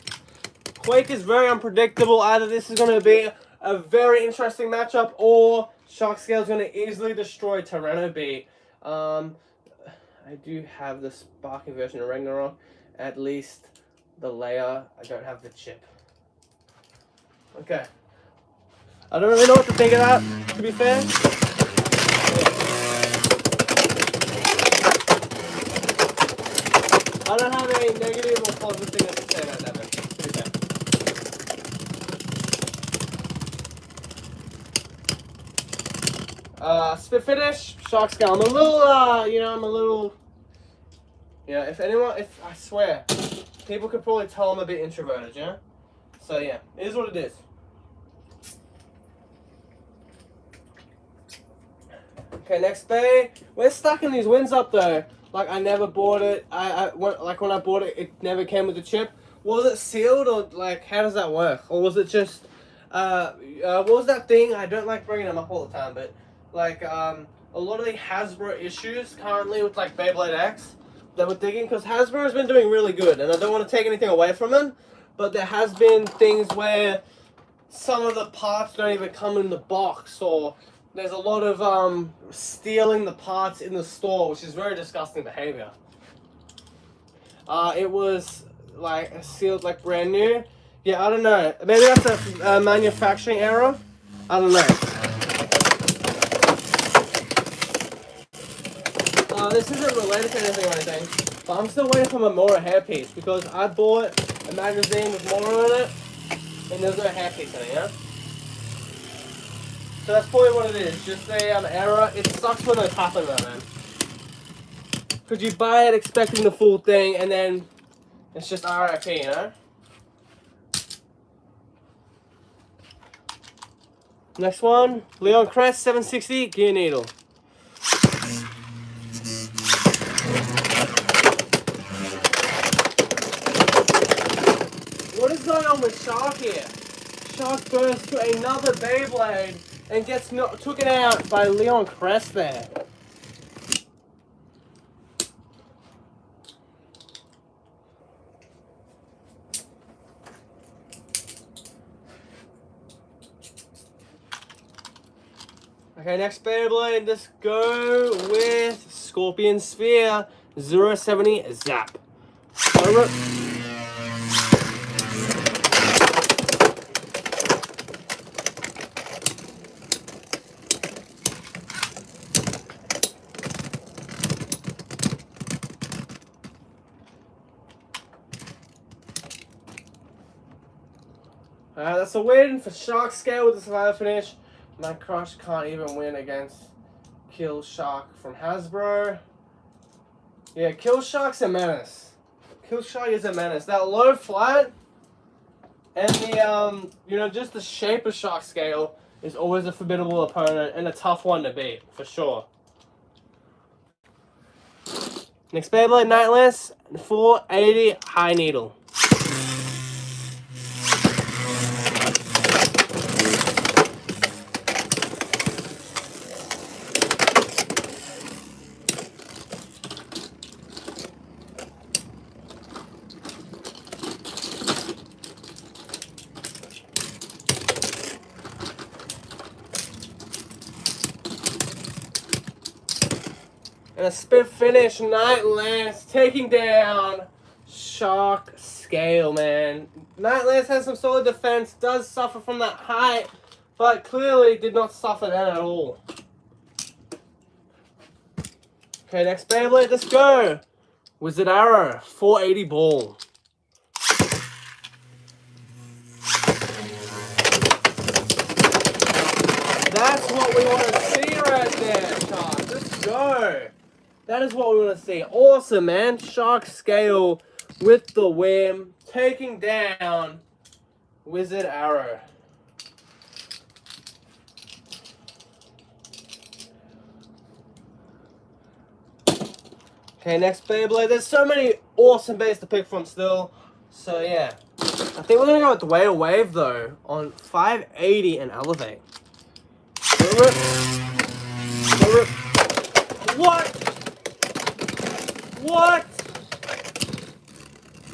Quake is very unpredictable. Either this is going to be a very interesting matchup, or Shark Scale is going to easily destroy Tyranno Beat. I do have the sparking version of Ragnarok, at least the layer. I don't have the chip. Okay. I don't really know what to think of that, to be fair. I don't have a negative or positive thing to say about that, man. Spit finish, Shark Scale. I'm a little, if I swear, people could probably tell I'm a bit introverted, yeah? So yeah, it is what it is. Okay, next bay. We're stacking these wins up though. Like, I never bought it. When I bought it, it never came with the chip. Was it sealed, or like, how does that work? Or was it just, what was that thing? I don't like bringing them up all the time, but like, a lot of the Hasbro issues currently with like Beyblade X that we're thinking, because Hasbro has been doing really good, and I don't want to take anything away from them, but there has been things where some of the parts don't even come in the box, or there's a lot of stealing the parts in the store, which is very disgusting behavior. It was like sealed like brand new. Yeah, I don't know. Maybe that's a manufacturing error. I don't know. This isn't related to anything or anything, but I'm still waiting for my Mora hairpiece, because I bought a magazine with Mora in it, and there's no hairpiece in it, yeah? So that's probably what it is, just a error. It sucks when those happen though, man. Because you buy it expecting the full thing, and then it's just RIP, you know? Next one, Leon Crest 760 Gear Needle. What is going on with Shark here? Shark goes to another Beyblade and gets taken out by Leon Crest there. Okay, next Beyblade, let's go with Scorpion Sphere 070 Zap. That's a win for Shark Scale with the survivor finish. My crush can't even win against Kill Shark from Hasbro. Yeah, Kill Shark's a menace. Kill Shark is a menace. That low flat and the just the shape of Shark Scale is always a formidable opponent and a tough one to beat, for sure. Next Beyblade, Nightless, 480 high needle. And a spit finish, Nightless, taking down Shark Scale, man. Nightless has some solid defense, does suffer from that height, but clearly did not suffer that at all. Okay, next Beyblade, let's go. Wizard Arrow, 480 ball. That's what we want to see right there, Shark. Let's go. That is what we want to see. Awesome, man. Shark Scale with the win, taking down Wizard Arrow. Okay, next Beyblade. There's so many awesome bays to pick from still. So, yeah. I think we're going to go with the Way of Wave, though, on 580 and Elevate. What? What?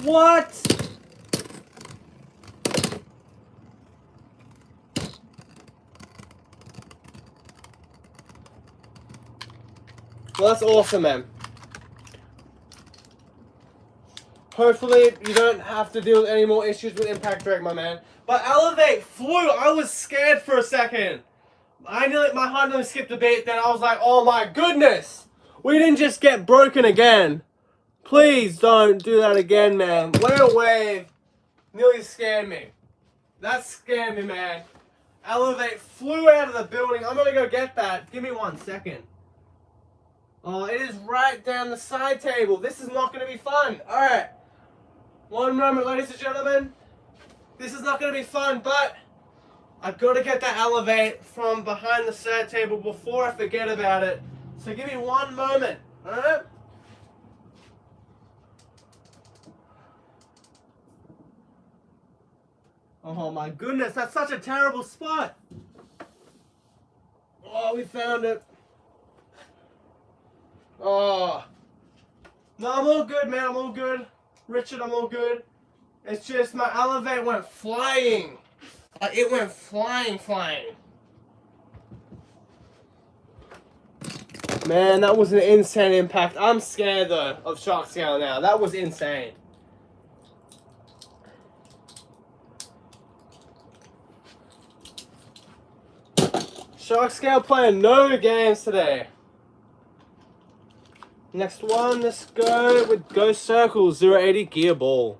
What? Well, that's awesome, man. Hopefully, you don't have to deal with any more issues with Impact Drag, my man. But Elevate flew. I was scared for a second. My heart nearly skipped a beat. Then I was like, oh my goodness. We didn't just get broken again. Please don't do that again, man. Way of Wave nearly scared me. That scared me, man. Elevate flew out of the building. I'm going to go get that. Give me 1 second. Oh, it is right down the side table. This is not going to be fun. All right. One moment, ladies and gentlemen. This is not going to be fun, but I've got to get that Elevate from behind the side table before I forget about it. So give me 1 moment. All right? Oh my goodness, that's such a terrible spot. Oh, we found it. Oh. No, I'm all good, man. I'm all good. Richard, I'm all good. It's just my Elevate went flying. It went flying. Man, that was an insane impact. I'm scared, though, of Shark Scale now. That was insane. Shark Scale playing no games today. Next one, let's go with Ghost Circle 080 Gear Ball.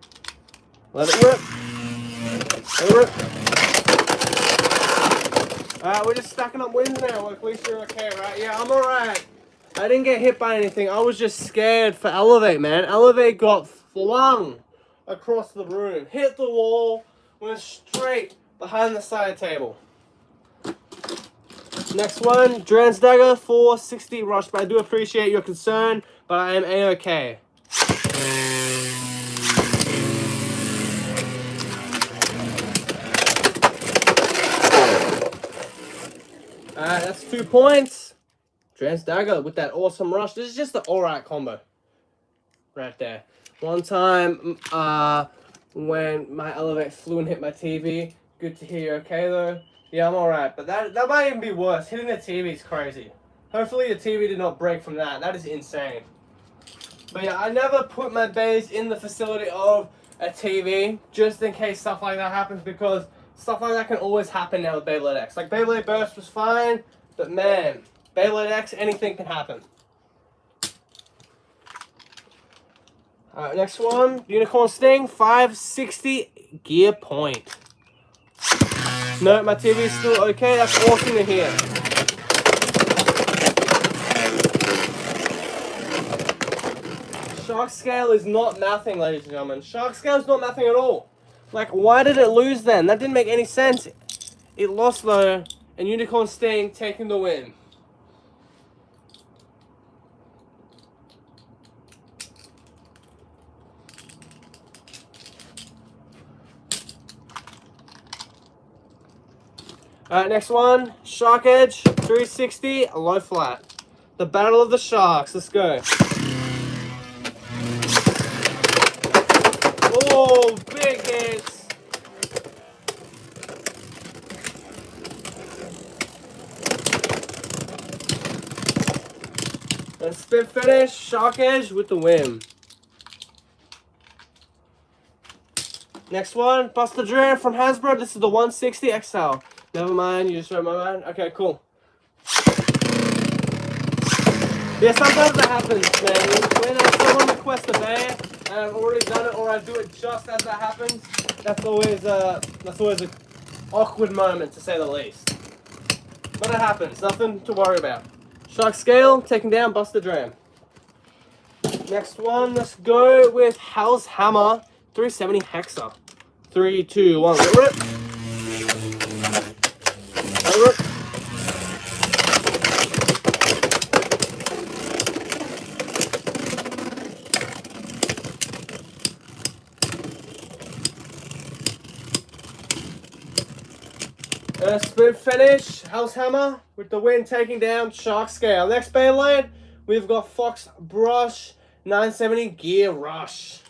Let it rip. Let it rip. Alright, we're just stacking up wins now. At least you're okay, right? Yeah, I'm alright. I didn't get hit by anything. I was just scared for Elevate, man. Elevate got flung across the room. Hit the wall. Went straight behind the side table. Next one, Dran's Dagger 460 Rush. But I do appreciate your concern, but I am A-okay. Alright, that's 2 points. Dran's Dagger with that awesome rush. This is just the alright combo. Right there. One time, when my Elevate flew and hit my TV. Good to hear you're okay though. Yeah, I'm alright, but that might even be worse. Hitting the TV is crazy. Hopefully the TV did not break from that. That is insane. But yeah, I never put my bays in the facility of a TV just in case stuff like that happens, because stuff like that can always happen now with Beyblade X. Like, Beyblade Burst was fine, but man, Beyblade X, anything can happen. Alright, next one, Unicorn Sting 560 Gear Point. No, my TV is still okay. That's awesome to hear. Shark Scale is not mathing, ladies and gentlemen. Shark Scale is not mathing at all. Like, why did it lose then? That didn't make any sense. It lost though, and Unicorn Sting taking the win. Alright, next one. Shark Edge, 360, low flat. The battle of the sharks. Let's go. Oh, big hits. And spin finish, Shark Edge with the win. Next one, Buster Dram from Hasbro. This is the 160 XL. Never mind, you just read my mind. Okay, cool. Yeah, sometimes that happens, man. When someone requests a bear, and I've already done it, or I do it just as that happens, that's always an awkward moment, to say the least. But it happens. Nothing to worry about. Shark Scale, taking down Buster Dram. Next one, let's go with Hal's Hammer, 370 Hexa. 3, 2, 1, get rip. Get rip. Spin finish, Hal's Hammer with the win, taking down Shark Scale. Next Beyblade, we've got Fox Brush 970 Gear Rush.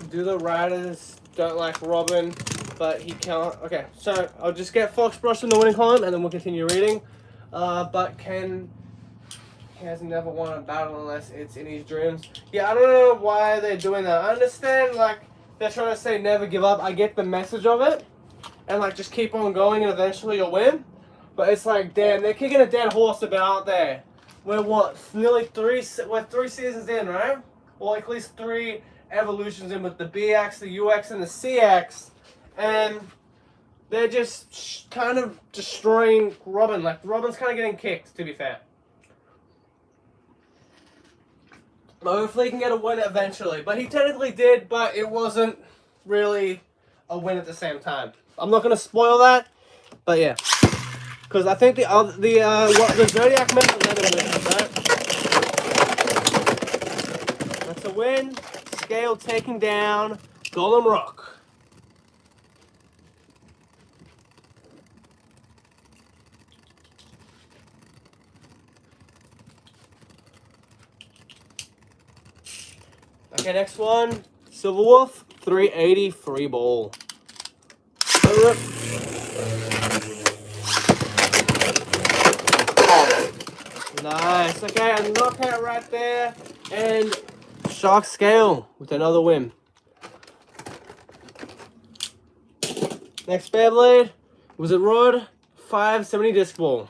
Do the riders don't like Robin, but he can't. Okay, so I'll just get Fox Brush in the winning column and then we'll continue reading. But Ken has never won a battle unless it's in his dreams. Yeah, I don't know why they're doing that. I understand, like, they're trying to say never give up. I get the message of it. And, like, just keep on going and eventually you'll win. But it's like, damn, they're kicking a dead horse about there. We're what, nearly three seasons in, right? Or at least 3 evolutions in with the BX, the UX, and the CX, and they're just kind of destroying Robin. Like, Robin's kind of getting kicked, to be fair. Hopefully he can get a win eventually, but he technically did, but it wasn't really a win at the same time. I'm not going to spoil that, but yeah, because I think the Zodiac member let him win, right? That's a win. Scale taking down Golem Rock. Okay, next one. Silver Wolf, 380 free ball. Nice. Okay, a knockout right there. And Shark Scale with another win. Next Beyblade, Wizard Rod, 570 disc ball.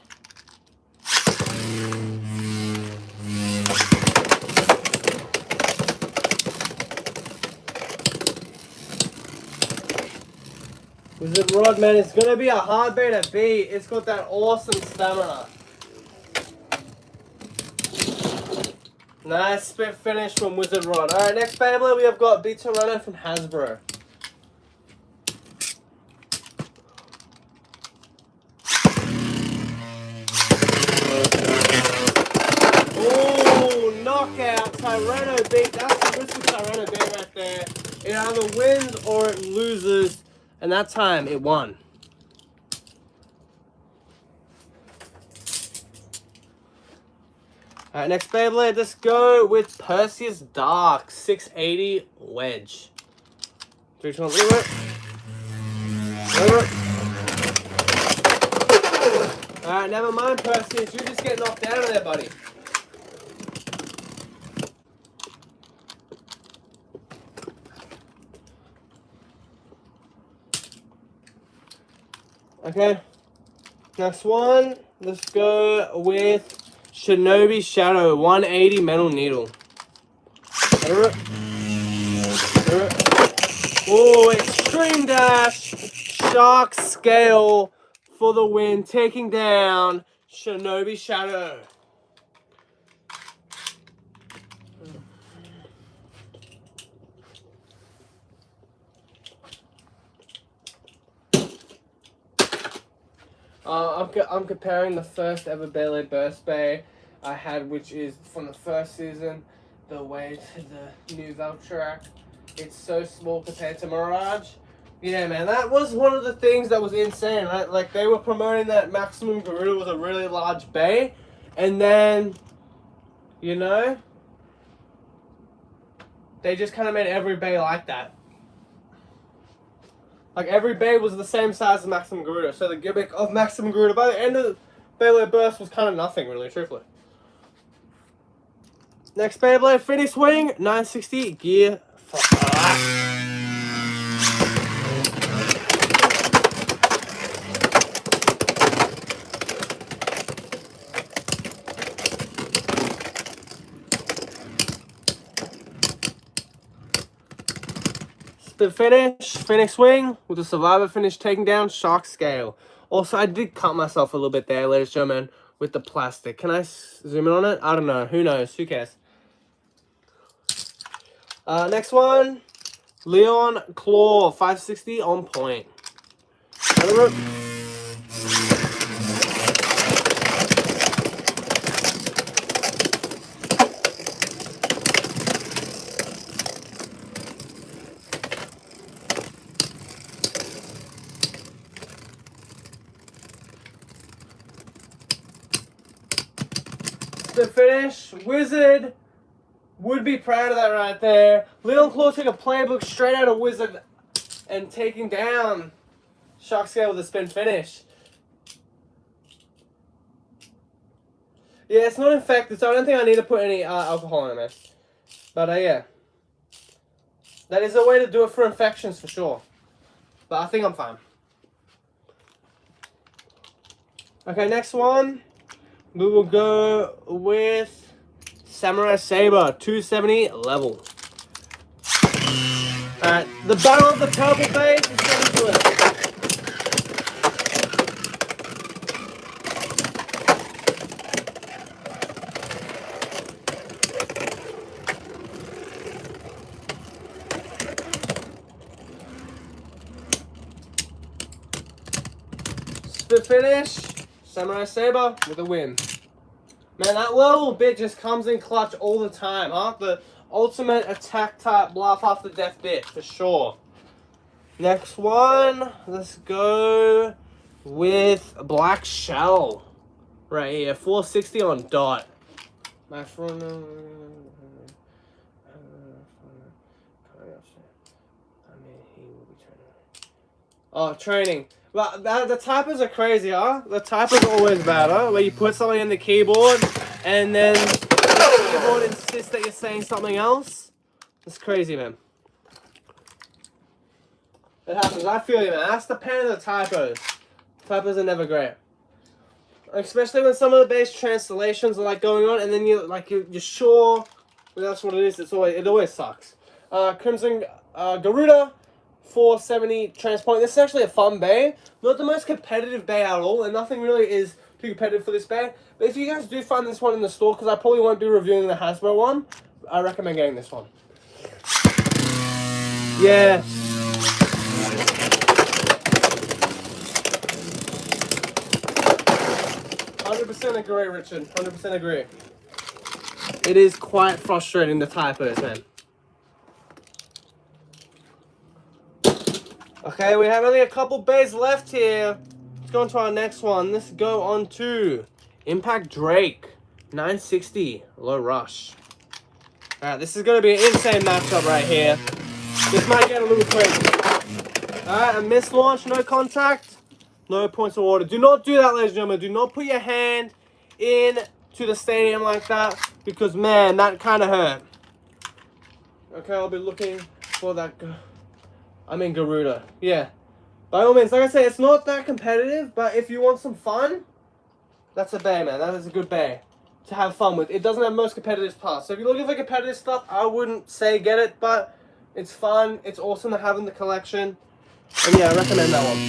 Wizard Rod, man, it's gonna be a hard bait to beat. It's got that awesome stamina. Nice spit finish from Wizard Rod. Alright, next Beyblade we have got Beta Runner from Hasbro. Oh, knockout. Tyranno beat. That's the Whistle Tyranno beat right there. It either wins or it loses. And that time it won. Alright, next Beyblade, let's go with Perseus Dark 680 Wedge. 3, 2, 1, Alright, never mind, Perseus. You just get knocked out of there, buddy. Okay, next one, let's go with Shinobi Shadow 180 Metal Needle. Oh, Extreme Dash, Shark Scale for the win, taking down Shinobi Shadow. I'm comparing the first ever Beyblade Burst Bay I had, which is from the first season, the way to the new Valtrac. It's so small compared to Mirage. Yeah, man, that was one of the things that was insane, right? Like, they were promoting that Maximum Garuda was a really large bay, and then, you know, they just kind of made every bay like that. Like, every bay was the same size as Maximum Garuda. So the gimmick of Maximum Garuda by the end of Beyblade Burst was kind of nothing, really, truthfully. Next Beyblade, Finish Wing, 960 gear. The finish swing with the survivor finish taking down shark scale. Also, I did cut myself a little bit there, ladies and gentlemen, with the plastic. Can I zoom in on it? I don't know. Who knows? Who cares? Next one, Leon Claw 560 on point. The finish, Wizard would be proud of that right there. Leon Claw took a playbook straight out of Wizard and taking down Shark Scale with a spin finish. Yeah, it's not infected, so I don't think I need to put any alcohol in it. But yeah, that is a way to do it for infections for sure. But I think I'm fine. Okay, next one. We will go with Samurai Saber, 270 level. Alright, the battle of the purple base is getting to it. Split finish, Samurai Saber with a win. Man, that little bit just comes in clutch all the time, huh? The ultimate attack type laugh after death bit, for sure. Next one, let's go with Black Shell. Right here, 460 on dot. My friend. Oh, training. Well, the typers are crazy, huh? The typers are always bad, huh? Where you put something in the keyboard and then the keyboard insists that you're saying something else. It's crazy, man. It happens. I feel you, man. That's the pain of the typos. Typos are never great. Especially when some of the base translations are like going on and then you're sure that's what it is. It always sucks. Crimson Garuda. 470 Transpoint. This is actually a fun bay. Not the most competitive bay at all, and nothing really is too competitive for this bay. But if you guys do find this one in the store, because I probably won't be reviewing the Hasbro one, I recommend getting this one. Yeah. %, agree, Richard. 100% agree. It is quite frustrating, the typos, man. Okay, we have only a couple bays left here. Let's go on to our next one. Let's go on to Impact Drake, 960, low rush. Alright, this is going to be an insane matchup right here. This might get a little crazy. Alright, a missed launch, no contact, no points of order. Do not do that, ladies and gentlemen. Do not put your hand in to the stadium like that, because, man, that kind of hurt. Okay, I'll be looking for that... Garuda. Yeah. By all means, like I say, it's not that competitive, but if you want some fun, that's a bay, man. That is a good bay to have fun with. It doesn't have most competitive parts. So if you're looking for competitive stuff, I wouldn't say get it, but it's fun. It's awesome to have in the collection. And yeah, I recommend that one.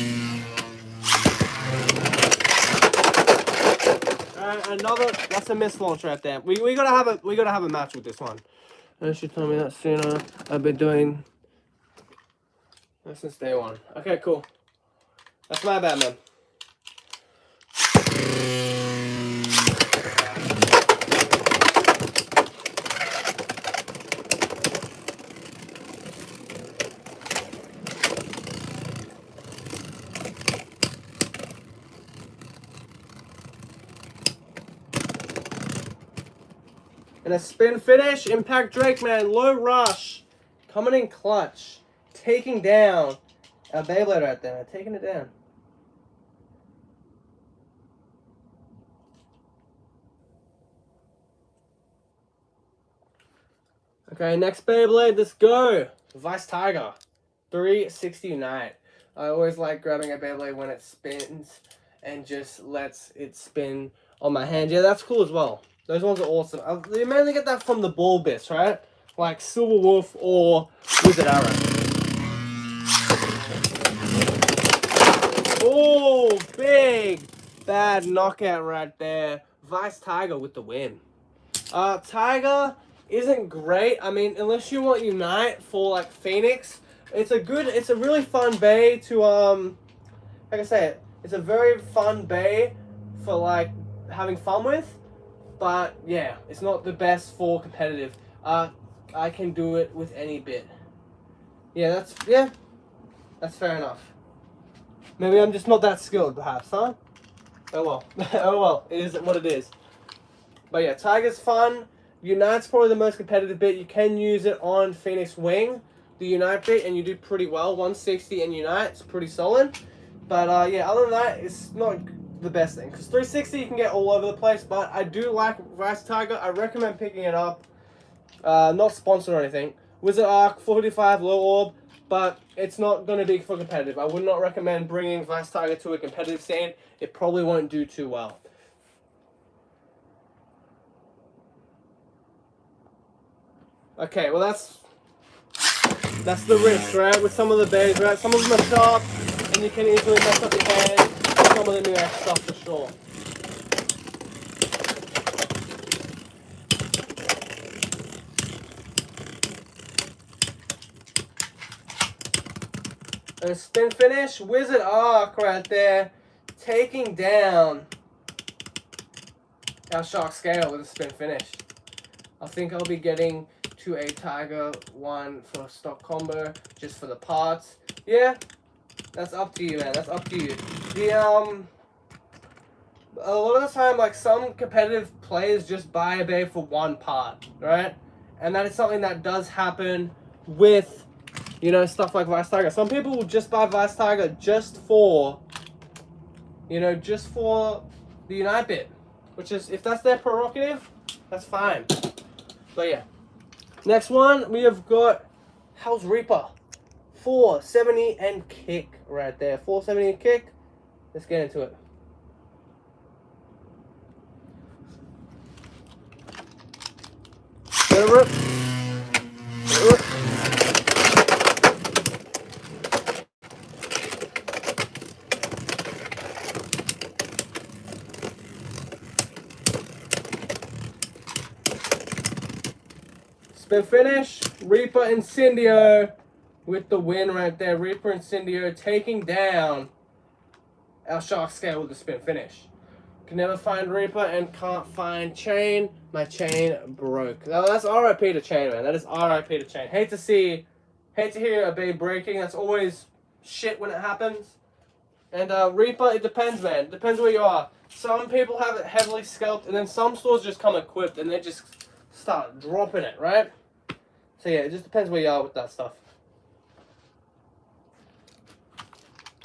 Alright, that's a missed launch right there. We gotta have a match with this one. You should tell me that sooner. I've been doing since day one. Okay, cool. That's my bad, man. And a spin finish. Impact Drake, man. Low rush. Coming in clutch. Taking down a Beyblade right there. Taking it down. Okay, next Beyblade. Let's go. Vice Tiger. 369. I always like grabbing a Beyblade when it spins and just lets it spin on my hand. Yeah, that's cool as well. Those ones are awesome. You mainly get that from the ball bits, right? Like Silver Wolf or Wizard Arrow. Oh, big bad knockout right there. Vice Tiger with the win. Tiger isn't great. I mean, unless you want Unite for like Phoenix, it's a really fun bay to like I said, it's a very fun bay for like having fun with. But yeah, it's not the best for competitive. I can do it with any bit. Yeah, that's fair enough. Maybe I'm just not that skilled, perhaps, huh? Oh well. Oh well, it is what it is. But yeah, Tiger's fun. Unite's probably the most competitive bit. You can use it on Phoenix Wing, the Unite bit, and you do pretty well. 160 and Unite, it's pretty solid. But yeah, other than that, it's not the best thing. Because 360 you can get all over the place, but I do like Vice Tiger. I recommend picking it up. Not sponsored or anything. Wizard Arc, 455, low orb, but it's not going to be for competitive. I would not recommend bringing Vice Tiger to a competitive scene. It probably won't do too well. Okay, well that's the risk, right? With some of the bays, right? Some of them are sharp, and you can easily mess up your hand. Some of them are stuff for sure. And a spin finish, Wizard Arc right there, taking down our Shark Scale with a spin finish. I think I'll be getting to a Tiger one for stock combo, just for the parts. Yeah, that's up to you, man. That's up to you. A lot of the time, like some competitive players just buy a bay for one part, right? And that is something that does happen with, you know, stuff like Vice Tiger. Some people will just buy Vice Tiger just for, you know, just for the Unite bit, which is, if that's their prerogative, that's fine. But yeah. Next one, we have got Hell's Reaper. 470 and kick right there. 470 and kick. Let's get into it. Let it rip. Let it rip. Spin finish, Reaper Incendio with the win right there. Reaper Incendio taking down our Shark Scale with the spin finish. Can never find Reaper and can't find Chain. My chain broke. Now that's RIP to Chain, man. That is RIP to Chain. Hate to hear a bay breaking. That's always shit when it happens. And Reaper, it depends, man. It depends where you are. Some people have it heavily scalped, and then some stores just come equipped and they just start dropping it, right? So yeah, it just depends where you are with that stuff.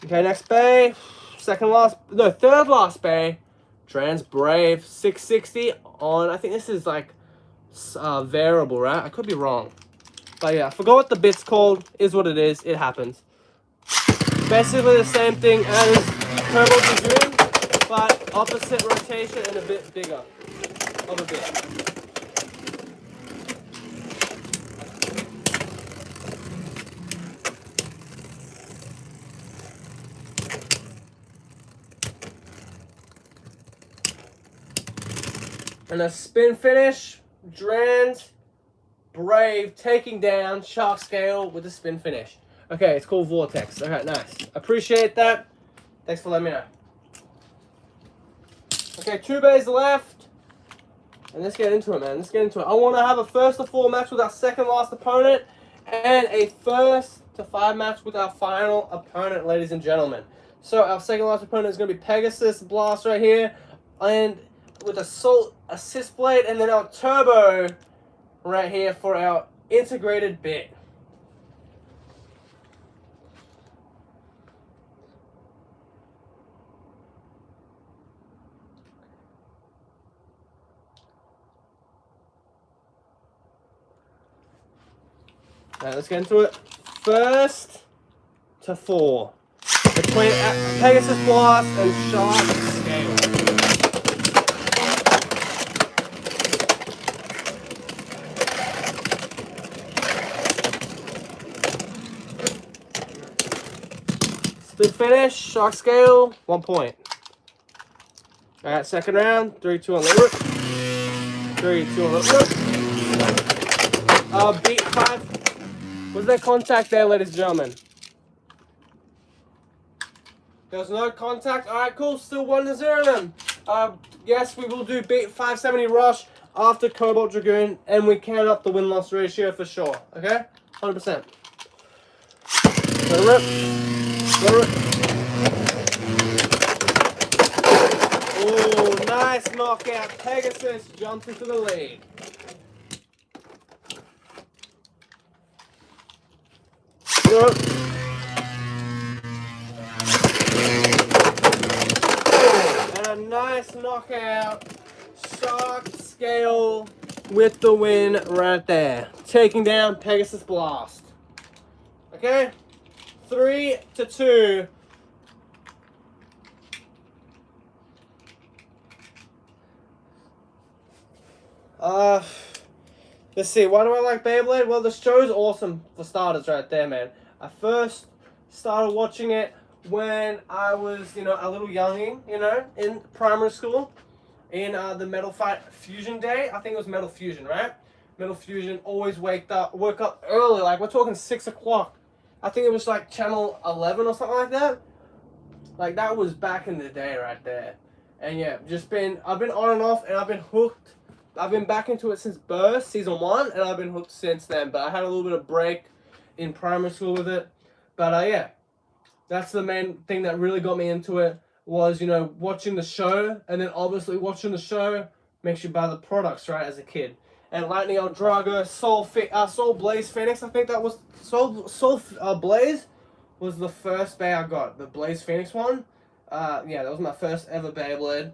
Okay, next bay. Third last bay. Trans Brave 660 on, I think this is like variable, right? I could be wrong. But yeah, I forgot what the bit's called. Is what it is. It happens. Basically the same thing as Turbo Dragoon, but opposite rotation and a bit bigger of a bit. And a spin finish, Trans Brave taking down Shark Scale with a spin finish. Okay, it's called Vortex. Okay, nice. Appreciate that. Thanks for letting me know. Okay, 2 bays left. And let's get into it, man. Let's get into it. I want to have a first to 4 match with our second last opponent and a first to 5 match with our final opponent, ladies and gentlemen. So our second last opponent is going to be Pegasus Blast right here. And with a salt assist blade, and then our turbo right here for our integrated bit. Alright, let's get into it. First to 4. Between Pegasus Blast and Shark Scale. Split finish, Shark Scale, 1 point. Alright, second round, 3, 2 on the rook. 3, 2 on the rook. Beat 5. Was there contact there, ladies and gentlemen? There's no contact. Alright, cool. Still 1-0 then. Yes, we will do beat 570 rush after Cobalt Dragoon, and we count up the win-loss ratio for sure. Okay? 100%. Let it rip. Let it rip. Oh, nice knockout. Pegasus jumps into the lead. And a nice knockout. Shark Scale with the win right there. Taking down Pegasus Blast. Okay? 3-2. Let's see. Why do I like Beyblade? Well, the show's awesome for starters right there, man. I first started watching it when I was, you know, a little younging, you know, in primary school. In the Metal Fight Fusion Day. I think it was Metal Fusion, right? Metal Fusion always woke up early. Like, we're talking 6 o'clock. I think it was like channel 11 or something like that. Like, that was back in the day right there. And yeah, I've been on and off, and I've been hooked. I've been back into it since Burst, Season 1, and I've been hooked since then. But I had a little bit of break in primary school with it. But yeah, that's the main thing that really got me into it, was, you know, watching the show, and then obviously watching the show makes you buy the products, right, as a kid. And Lightning El Drago, Soul Blaze Phoenix, I think that was, Soul Blaze was the first Bey I got, the Blaze Phoenix one. Yeah, that was my first ever Beyblade.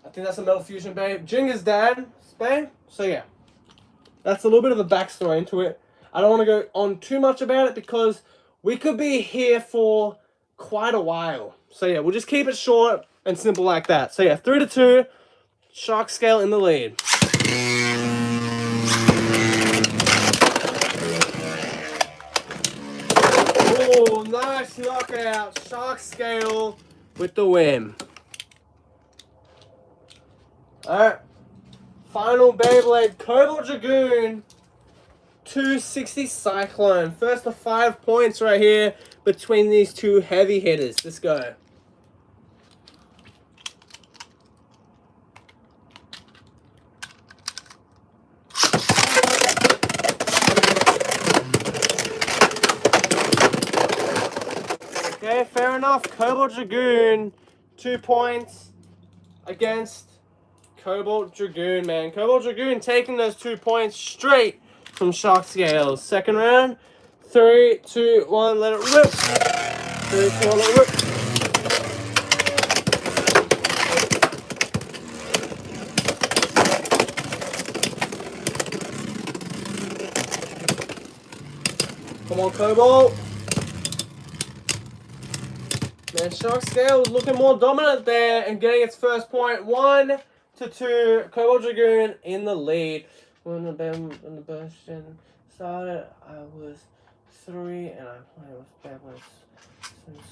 I think that's a Metal Fusion Bey. Jinga's dad's Bey. So yeah, that's a little bit of a backstory into it. I don't want to go on too much about it because we could be here for quite a while. So yeah, we'll just keep it short and simple like that. So yeah, 3-2, Shark Scale in the lead. Oh, nice knockout. Shark Scale with the win. Alright, final Beyblade, Cobalt Dragoon, 260 Cyclone. First to 5 points right here between these two heavy hitters. Let's go. Okay, fair enough. Cobalt Dragoon, 2 points against Cobalt Dragoon, man. Cobalt Dragoon taking those 2 points straight from Shark Scales. Second round. 3, 2, 1, let it rip. 3, 2, 1, let it rip. Come on, Cobalt. Man, Shark Scale was looking more dominant there and getting its first point. 1-2. Cobalt Dragoon in the lead. When the burst gen started, I was 3, and I played with Beyblades since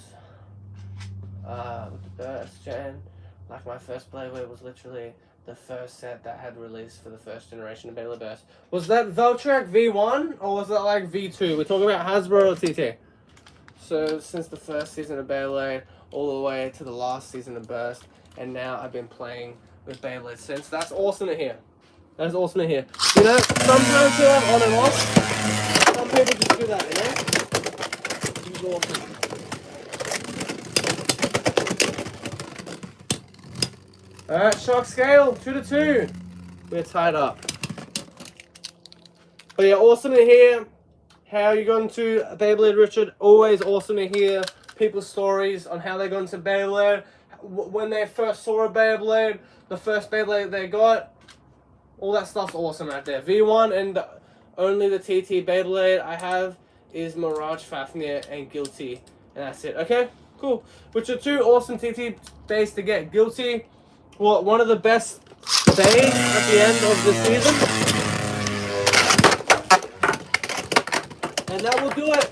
with the burst gen. Like, my first Beyblade was literally the first set that had released for the first generation of Beyblade Burst. Was that Veltrac V1 or was that like V2? We're talking about Hasbro or TT. So since the first season of Beyblade all the way to the last season of Burst, and now I've been playing with Beyblade since. That's awesome to hear. That is awesome to hear. You know, sometimes you have on and off. Some people just do that, you know? This is awesome. Alright, Shark Scale, 2-2. We're tied up. But yeah, awesome to hear how you got into Beyblade, Richard. Always awesome to hear people's stories on how they got into Beyblade, when they first saw a Beyblade, the first Beyblade they got. All that stuff's awesome right there. V1 and only the TT Beyblade I have is Mirage Fafnir and Guilty. And that's it. Okay, cool. Which are two awesome TT bays to get. Guilty, well, one of the best bays at the end of the season. And that will do it.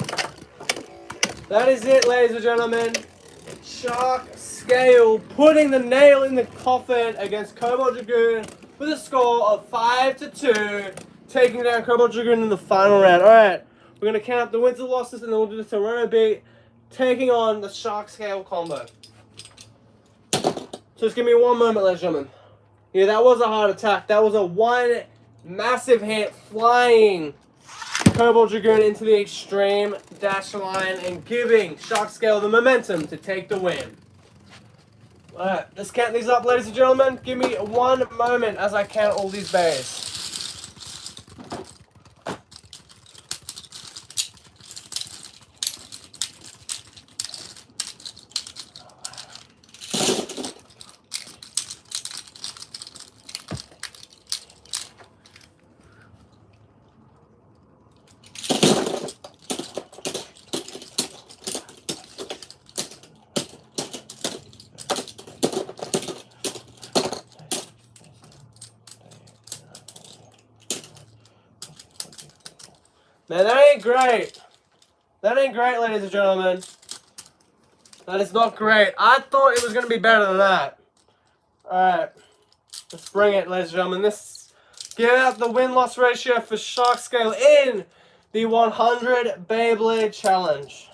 That is it, ladies and gentlemen. Shark Scale putting the nail in the coffin against Cobalt Dragoon with a score of 5-2, taking down Cobalt Dragoon in the final round. Alright, we're going to count up the wins and losses, and then we'll do the Toronto beat, taking on the Shark Scale combo. So just give me one moment, ladies and gentlemen. Yeah, that was a heart attack. That was a one massive hit flying Cobalt Dragoon into the extreme dash line and giving Shark Scale the momentum to take the win. Alright, let's count these up, ladies and gentlemen. Give me one moment as I count all these bays. Man, that ain't great. That ain't great, ladies and gentlemen. That is not great. I thought it was going to be better than that. Alright. Let's bring it, ladies and gentlemen. Let's get out the win-loss ratio for Shark Scale in the 100 Beyblade Challenge.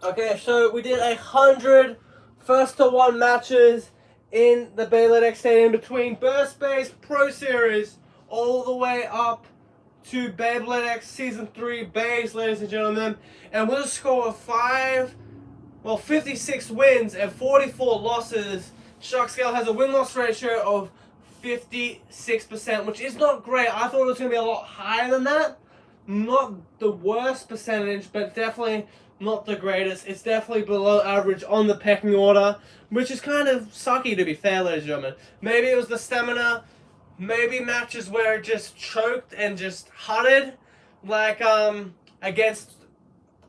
Okay, so we did 100 first-to-one matches in the Beyblade X Stadium between Burst Base Pro Series all the way up to Beyblade X Season 3 Bays, ladies and gentlemen. And with a score of 56 wins and 44 losses, Shark Scale has a win-loss ratio of 56%, which is not great. I thought it was going to be a lot higher than that. Not the worst percentage, but definitely not the greatest. It's definitely below average on the pecking order, which is kind of sucky, to be fair, ladies and gentlemen. Maybe it was the stamina, maybe matches where it just choked and just hutted, like against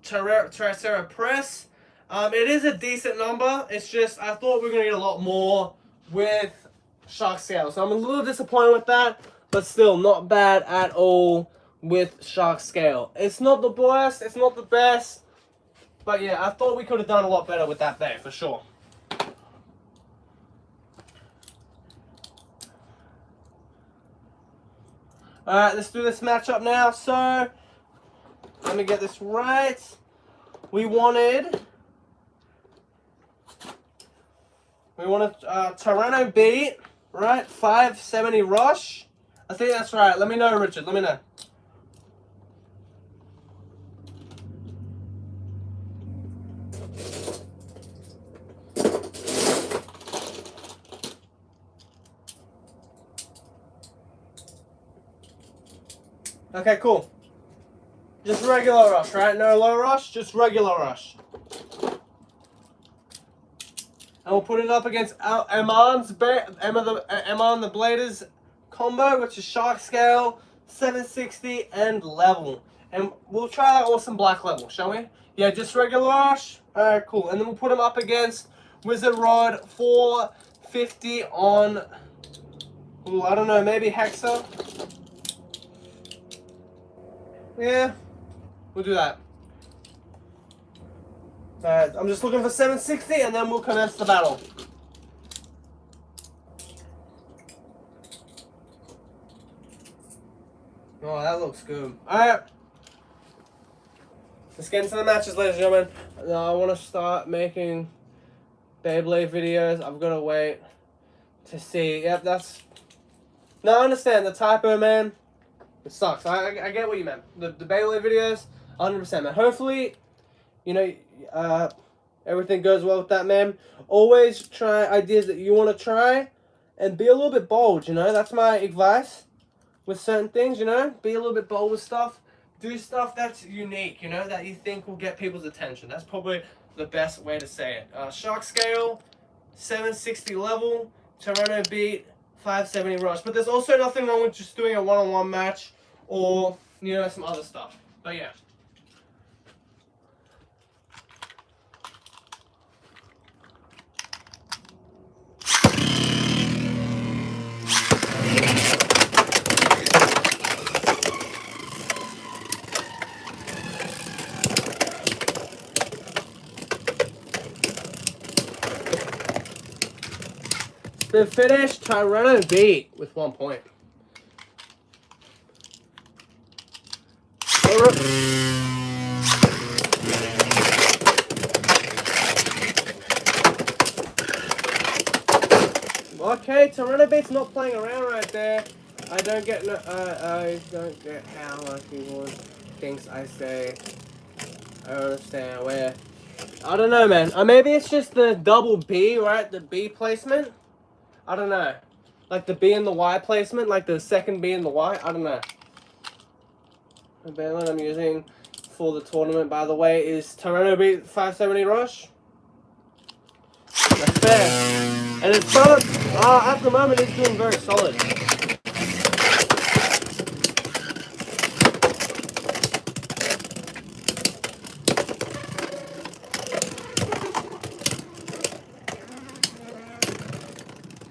Tercera Press. It is a decent number. It's just I thought we were going to get a lot more with Shark Scale. So I'm a little disappointed with that, but still not bad at all with Shark Scale. It's not the worst, it's not the best. But yeah, I thought we could have done a lot better with that there, for sure. Alright, let's do this matchup now. So, let me get this right. We wanted Toronto beat, right? 570 rush. I think that's right. Let me know, Richard. Let me know. Okay, cool. Just regular rush, right? No low rush, just regular rush. And we'll put it up against Eman the Bladers combo, which is Shark Scale, 760, and level. And we'll try that awesome black level, shall we? Yeah, just regular rush. Alright, cool. And then we'll put him up against Wizard Rod, 450 on, ooh, I don't know, maybe Hexa. Yeah, we'll do that. Alright, I'm just looking for 760 and then we'll commence the battle. Oh, that looks good. Alright. Let's get into the matches, ladies and gentlemen. Now, I want to start making Beyblade videos. I've got to wait to see. Yep, that's... No, I understand the typo, man. It sucks. I get what you meant. The Beyblade videos, 100%, man. Hopefully, you know, everything goes well with that, man. Always try ideas that you want to try and be a little bit bold, you know. That's my advice with certain things, you know. Be a little bit bold with stuff. Do stuff that's unique, you know, that you think will get people's attention. That's probably the best way to say it. Shark scale, 760 level, Toronto beat, 570 rush. But there's also nothing wrong with just doing a one-on-one match or, you know, some other stuff. But yeah. Spin finish, Toronto beat with 1 point. Okay, Toronto beat's not playing around right there. I don't get how people thinks I say. I don't understand where. I don't know, man. Maybe it's just the double B, right? The B placement. I don't know. Like the B and the Y placement, like the second B and the Y. I don't know. The baseline I'm using for the tournament, by the way, is Toronto beat 570 rush. That's fair. And it's not, at the moment, it's doing very solid.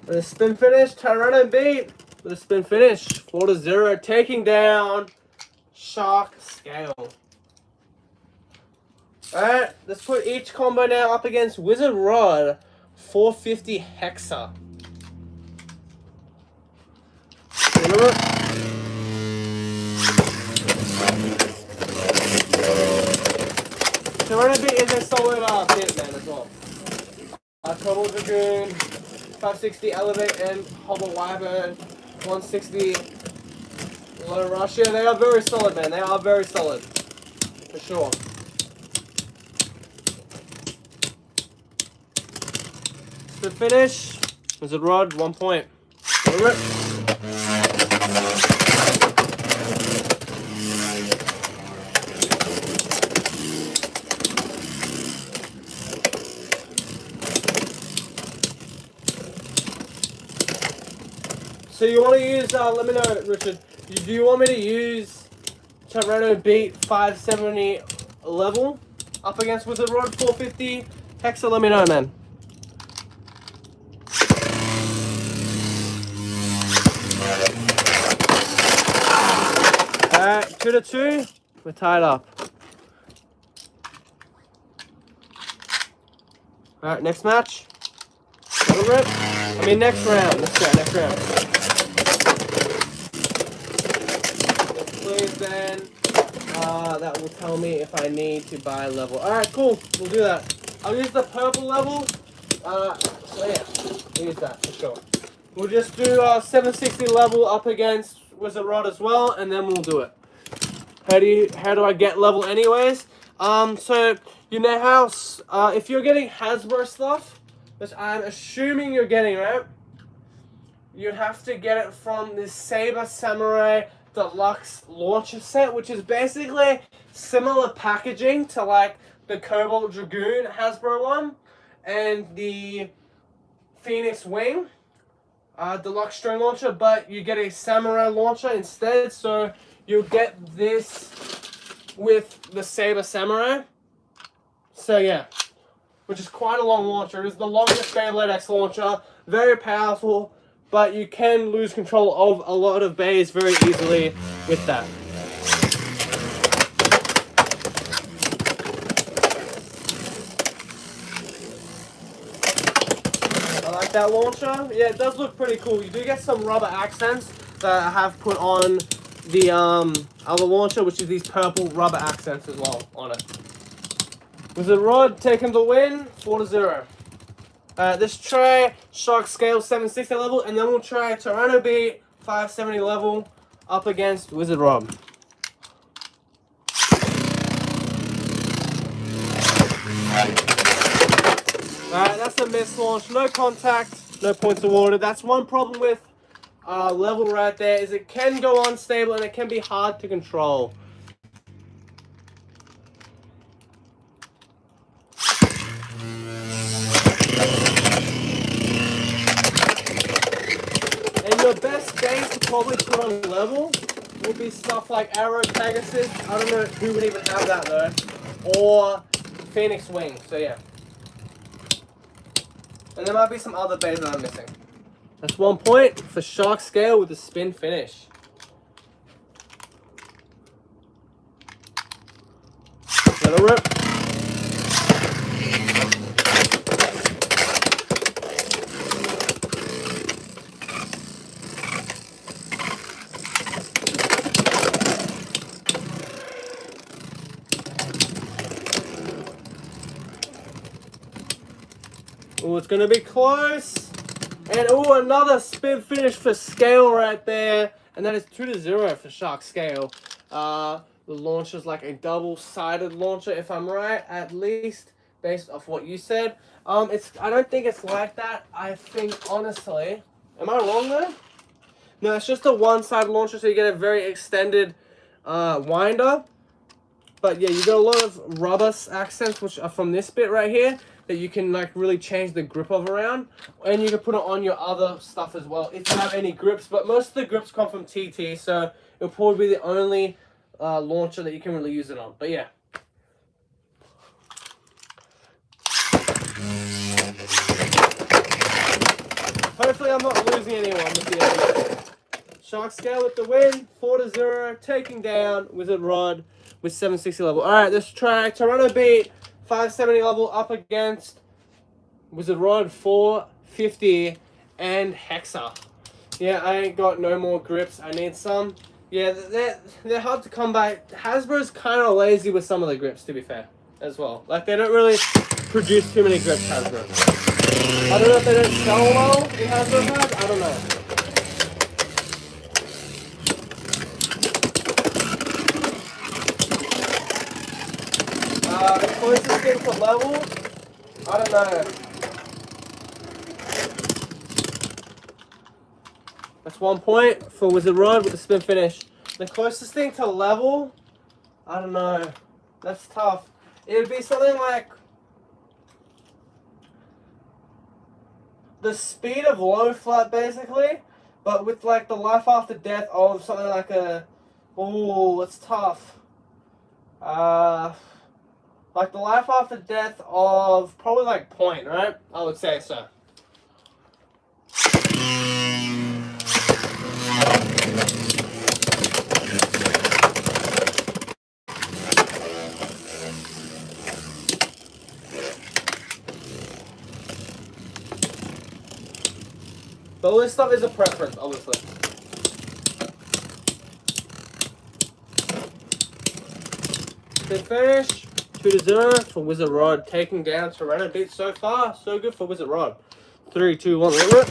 With a spin finish, Toronto beat with a spin finish, 4-0, taking down Shark Scale. Alright, let's put each combo now up against Wizard Rod, 450 Hexa. Toronto beat is a solid hit, man, as well. Total Dragoon, 560 Elevate and Hobble Wyvern, 160 Low Rush. Yeah, they are very solid, man. They are very solid. For sure. Spin finish. Wizard Rod, 1 point. Rip. So you want to use, let me know, Richard, do you want me to use Toronto beat 570 level up against Wizard Rod 450 Hexa? Let me know, man. Alright, 2-2, we're tied up. Alright, next match. Next round. Let's go, next round. Please, then. That will tell me if I need to buy level. Alright, cool. We'll do that. I'll use the purple level. So yeah, we'll use that for sure. We'll just do 760 level up against Wizard Rod as well, and then we'll do it. How do I get level anyways? So you know how if you're getting Hasbro stuff, which I'm assuming you're getting, right? You have to get it from this Saber Samurai Deluxe Launcher Set, which is basically similar packaging to like the Cobalt Dragoon Hasbro one and the Phoenix Wing Deluxe String Launcher, but you get a Samurai launcher instead, so you'll get this with the Saber Samurai. So yeah, which is quite a long launcher. It is the longest Beyblade X launcher, very powerful, but you can lose control of a lot of bays very easily with that. I like that launcher. Yeah, it does look pretty cool. You do get some rubber accents that I have put on the other launcher, which is these purple rubber accents as well on it. Wizard Rod taking the win, 4-0. Let's try Shark Scale 760 level, and then we'll try Toronto beat 570 level up against Wizard Rod. Alright, that's a miss launch. No contact, no points awarded. That's one problem with level right there, is it can go unstable and it can be hard to control. And your best base to probably put on level will be stuff like Arrow Pegasus. I don't know who would even have that though. Or Phoenix Wing, so yeah. And there might be some other bays that I'm missing. That's 1 point for Shark Scale with the spin finish. Let it rip. Oh, it's going to be close. And oh, another spin finish for Scale right there. And that is 2-0 for Shark Scale. The launcher's like a double-sided launcher, if I'm right, at least, based off what you said. I don't think it's like that. I think, honestly... Am I wrong though? No, it's just a one-sided launcher, so you get a very extended winder. But yeah, you got a lot of rubber accents, which are from this bit right here, that you can like really change the grip of around. And you can put it on your other stuff as well, if you have any grips. But most of the grips come from TT, so it'll probably be the only launcher that you can really use it on. But yeah. Hopefully I'm not losing anyone with the end. Shark Scale with the win, 4-0, taking down Wizard Rod with 760 level. Alright, let's try Toronto Beat 570 level up against Wizard Rod 450 and Hexa. Yeah, I ain't got no more grips. I need some. Yeah, they're hard to come by. Hasbro's kind of lazy with some of the grips, to be fair, as well. Like, they don't really produce too many grips, Hasbro. I don't know if they don't sell well in Hasbro cards. I don't know. The closest thing to level, I don't know. That's 1 point for Wizard Rod with the spin finish. The closest thing to level, I don't know. That's tough. It would be something like the speed of low flat, basically, but with like the life after death of something like a... Oh, it's tough. Like the life after death of probably like Point, right? I would say so. But all this stuff is a preference, obviously. Good finish. 2-0 for Wizard Rod, taking down Toronto Beat. So far, so good for Wizard Rod. 3, 2, 1, let it rip.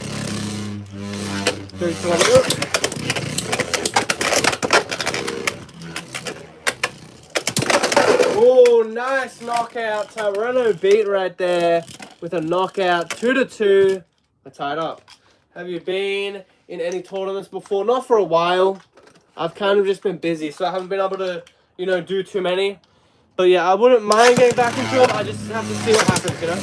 3, 2, 1, let it rip. Oh, nice knockout. Toronto Beat right there with a knockout. 2-2. We're tied up. Have you been in any tournaments before? Not for a while. I've kind of just been busy, so I haven't been able to, you know, do too many. But yeah, I wouldn't mind getting back into them. I just have to see what happens, you know?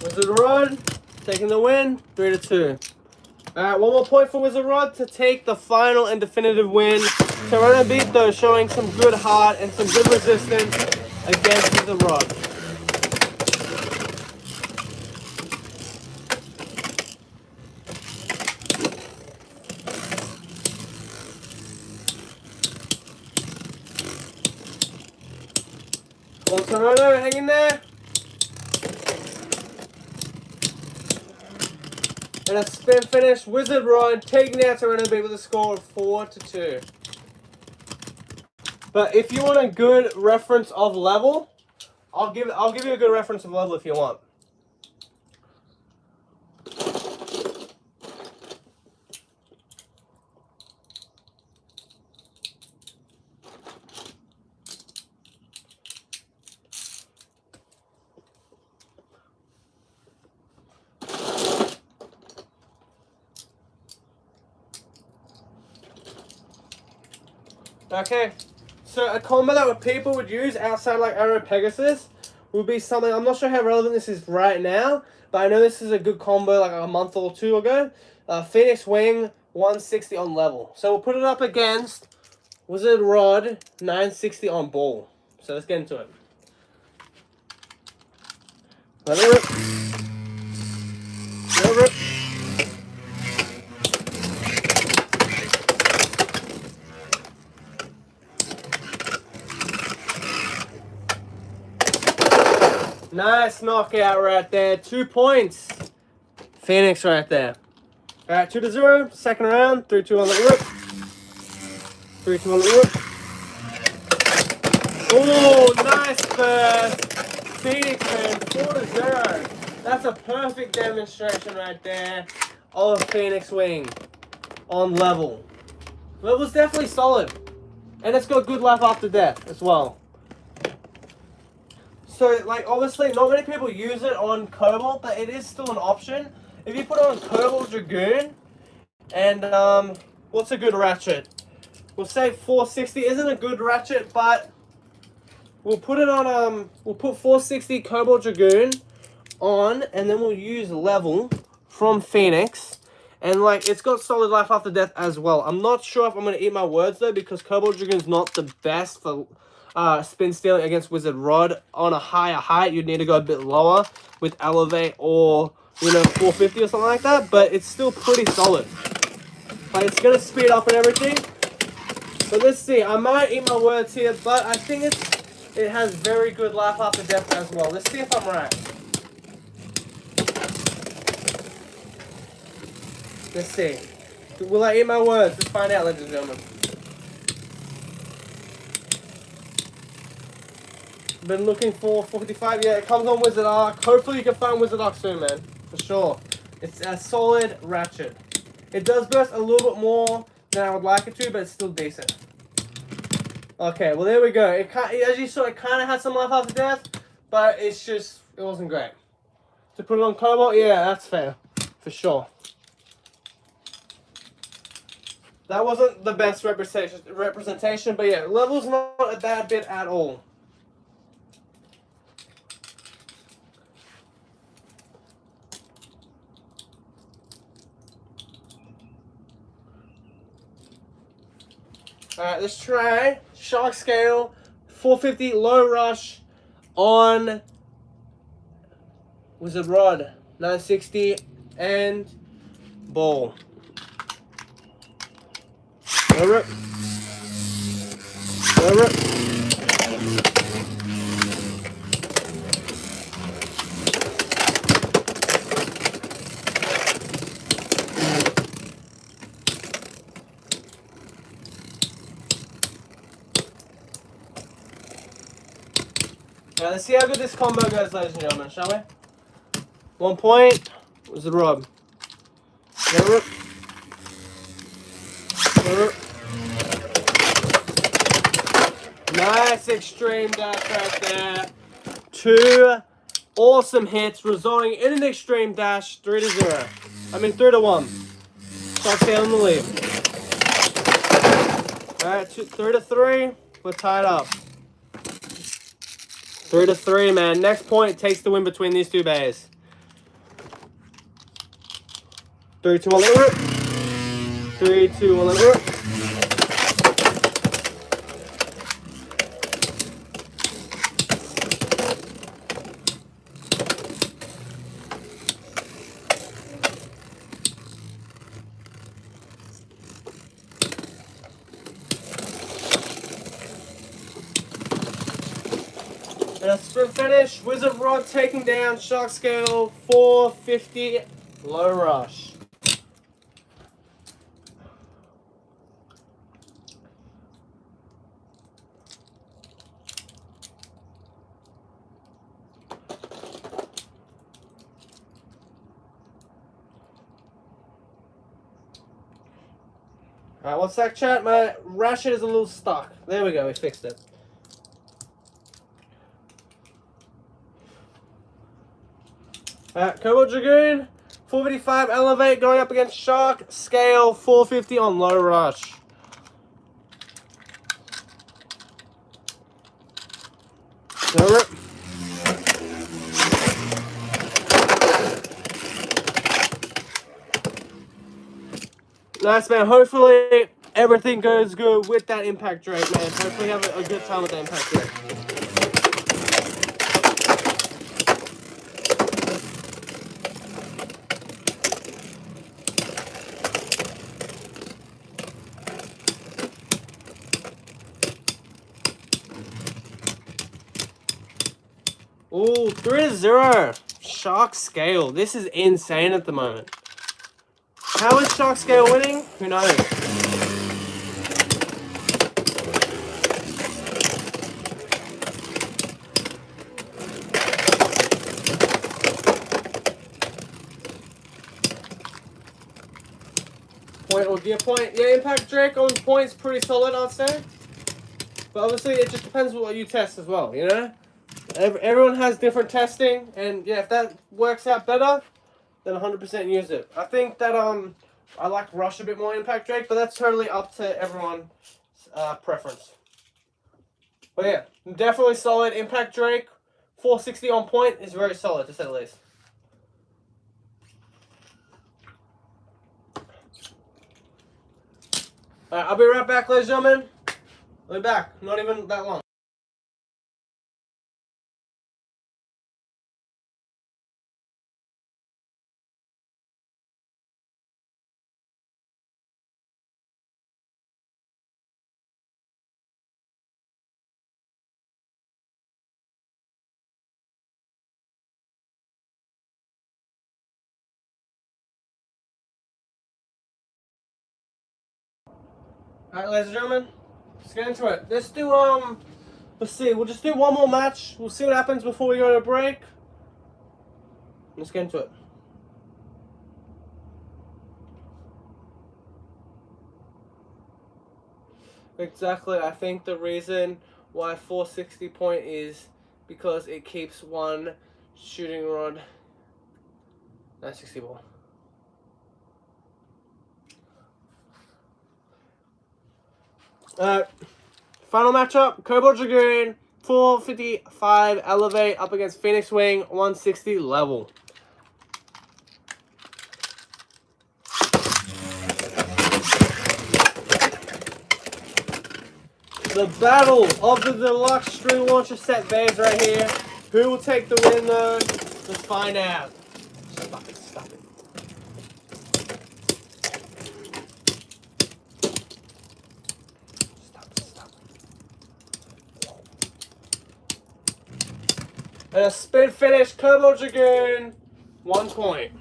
Wizard Rod taking the win, 3-2. Alright, 1 more point for Wizard Rod to take the final and definitive win. Toronto Beat, though, showing some good heart and some good resistance against Wizard Rod. Well, Toronto, hang in there. And a spin finish, Wizard Rod taking out Toronto Beat with a score of 4-2. But if you want a good reference of level, I'll give you a good reference of level if you want. Okay, so a combo that people would use outside like Arrow Pegasus would be something, I'm not sure how relevant this is right now, but I know this is a good combo like a month or two ago. Phoenix Wing, 160 on level. So we'll put it up against Wizard Rod, 960 on ball. So let's get into it. Let it rip. Let it rip. Nice knockout right there. 2 points. Phoenix right there. Alright, 2-0. Second round. 3-2 on the rip. 3-2 on the rip. Oh, nice burst. Phoenix man, 4-0. That's a perfect demonstration right there of Phoenix Wing on level. Level's definitely solid. And it's got good life after death as well. So, like, obviously, not many people use it on Cobalt, but it is still an option. If you put it on Cobalt Dragoon, and, what's a good ratchet? We'll say 460 isn't a good ratchet, but we'll put it on, we'll put 460 Cobalt Dragoon on, and then we'll use level from Phoenix. And, like, it's got solid life after death as well. I'm not sure if I'm going to eat my words, though, because Cobalt Dragoon's not the best for spin stealing against Wizard Rod. On a higher height, you'd need to go a bit lower with Elevate or, you know, 450 or something like that. But it's still pretty solid. Like, it's going to speed up and everything. But let's see. I might eat my words here, but I think it has very good life after death as well. Let's see if I'm right. Let's see. Will I eat my words? Let's find out, ladies and gentlemen. Been looking for 455. Yeah, it comes on Wizard Arc. Hopefully you can find Wizard Arc soon, man. For sure. It's a solid ratchet. It does burst a little bit more than I would like it to, but it's still decent. Okay, well there we go. As you saw, it kind of had some life after death, but it wasn't great. To put it on Cobalt, yeah, that's fair. For sure. That wasn't the best representation, but yeah, level's not a bad bit at all. Alright, let's try Shark Scale, 450 Low Rush on Wizard Rod, 960 and ball. Over it. Over it. Now let's see how good this combo goes, ladies and gentlemen, shall we? 1 point. Where's the rub? Over it. Over it. Nice extreme dash right there. 2 awesome hits resulting in an extreme dash. 3-0. I mean 3-1. Shark Scale in the lead. Alright, 3-3. We're tied up. 3-3, man. Next point takes the win between these two bays. 3-2 on the rip. 3-2 on the rip. And a sprint finish, Wizard Rod taking down Shark Scale, 450 Low Rush. Alright, one sec, chat. My ratchet is a little stuck. There we go, we fixed it. Alright, Cobalt Dragoon, 455 Elevate going up against Shark Scale, 450 on Low Rush. Alright. Nice, man. Hopefully everything goes good with that impact Drake, man. Hopefully have a good time with that impact Drake. Ooh, 3-0. Shark Scale. This is insane at the moment. How is Shark Scale winning? Who knows? Point or gear point? Yeah, Impact Drake on point's pretty solid, I'd say. But obviously, it just depends on what you test as well, you know? Everyone has different testing, and yeah, if that works out better, then 100% use it. I think that I like Rush a bit more Impact Drake, but that's totally up to everyone's preference. But yeah, definitely solid Impact Drake. 460 on point is very solid, to say the least. Alright, I'll be right back, ladies and gentlemen. I'll be back. Not even that long. Alright, ladies and gentlemen, let's get into it. Let's do, let's see, we'll just do one more match. We'll see what happens before we go to break. Let's get into it. Exactly, I think the reason why 460 point is because it keeps one shooting rod. 960 ball. Final matchup, Cobalt Dragoon, 455 elevate up against Phoenix Wing, 160 level. The battle of the deluxe string launcher set bays right here. Who will take the win though? Let's find out. Stop it, stop it. And a spin finish, Cobalt Dragoon, 1 point.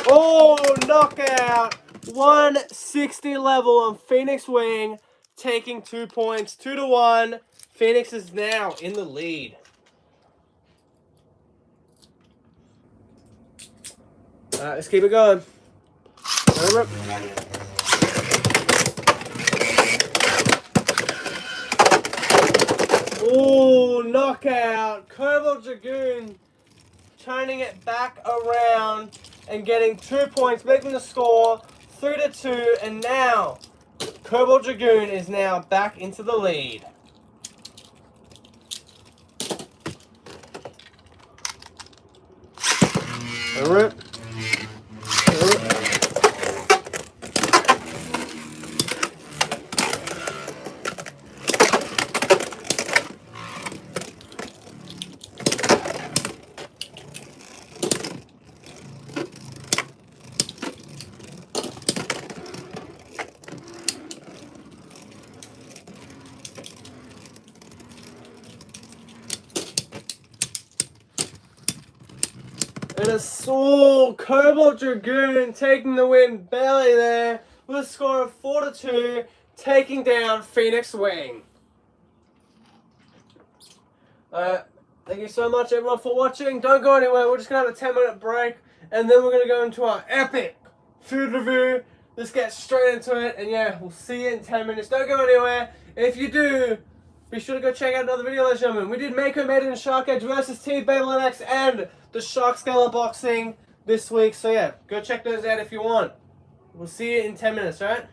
Oh, knockout! 160 level on Phoenix Wing, taking 2 points, 2-1. Phoenix is now in the lead. Alright, let's keep it going. Ooh, knockout. Cobalt Dragoon turning it back around and getting 2 points, making the score 3-2. And now, Cobalt Dragoon is now back into the lead. Alright. And a Cobalt Dragoon taking the win barely there with a score of 4-2, taking down Phoenix Wing. Thank you so much everyone for watching. Don't go anywhere, we're just going to have a 10-minute break and then we're going to go into our epic food review. Let's get straight into it, and yeah, we'll see you in 10 minutes. Don't go anywhere. If you do, be sure to go check out another video, ladies and gentlemen. We did Mako Made in Shark Edge versus Team BEYBLADES X and the Shark Scale unboxing this week. So yeah, go check those out if you want. We'll see you in 10 minutes, right?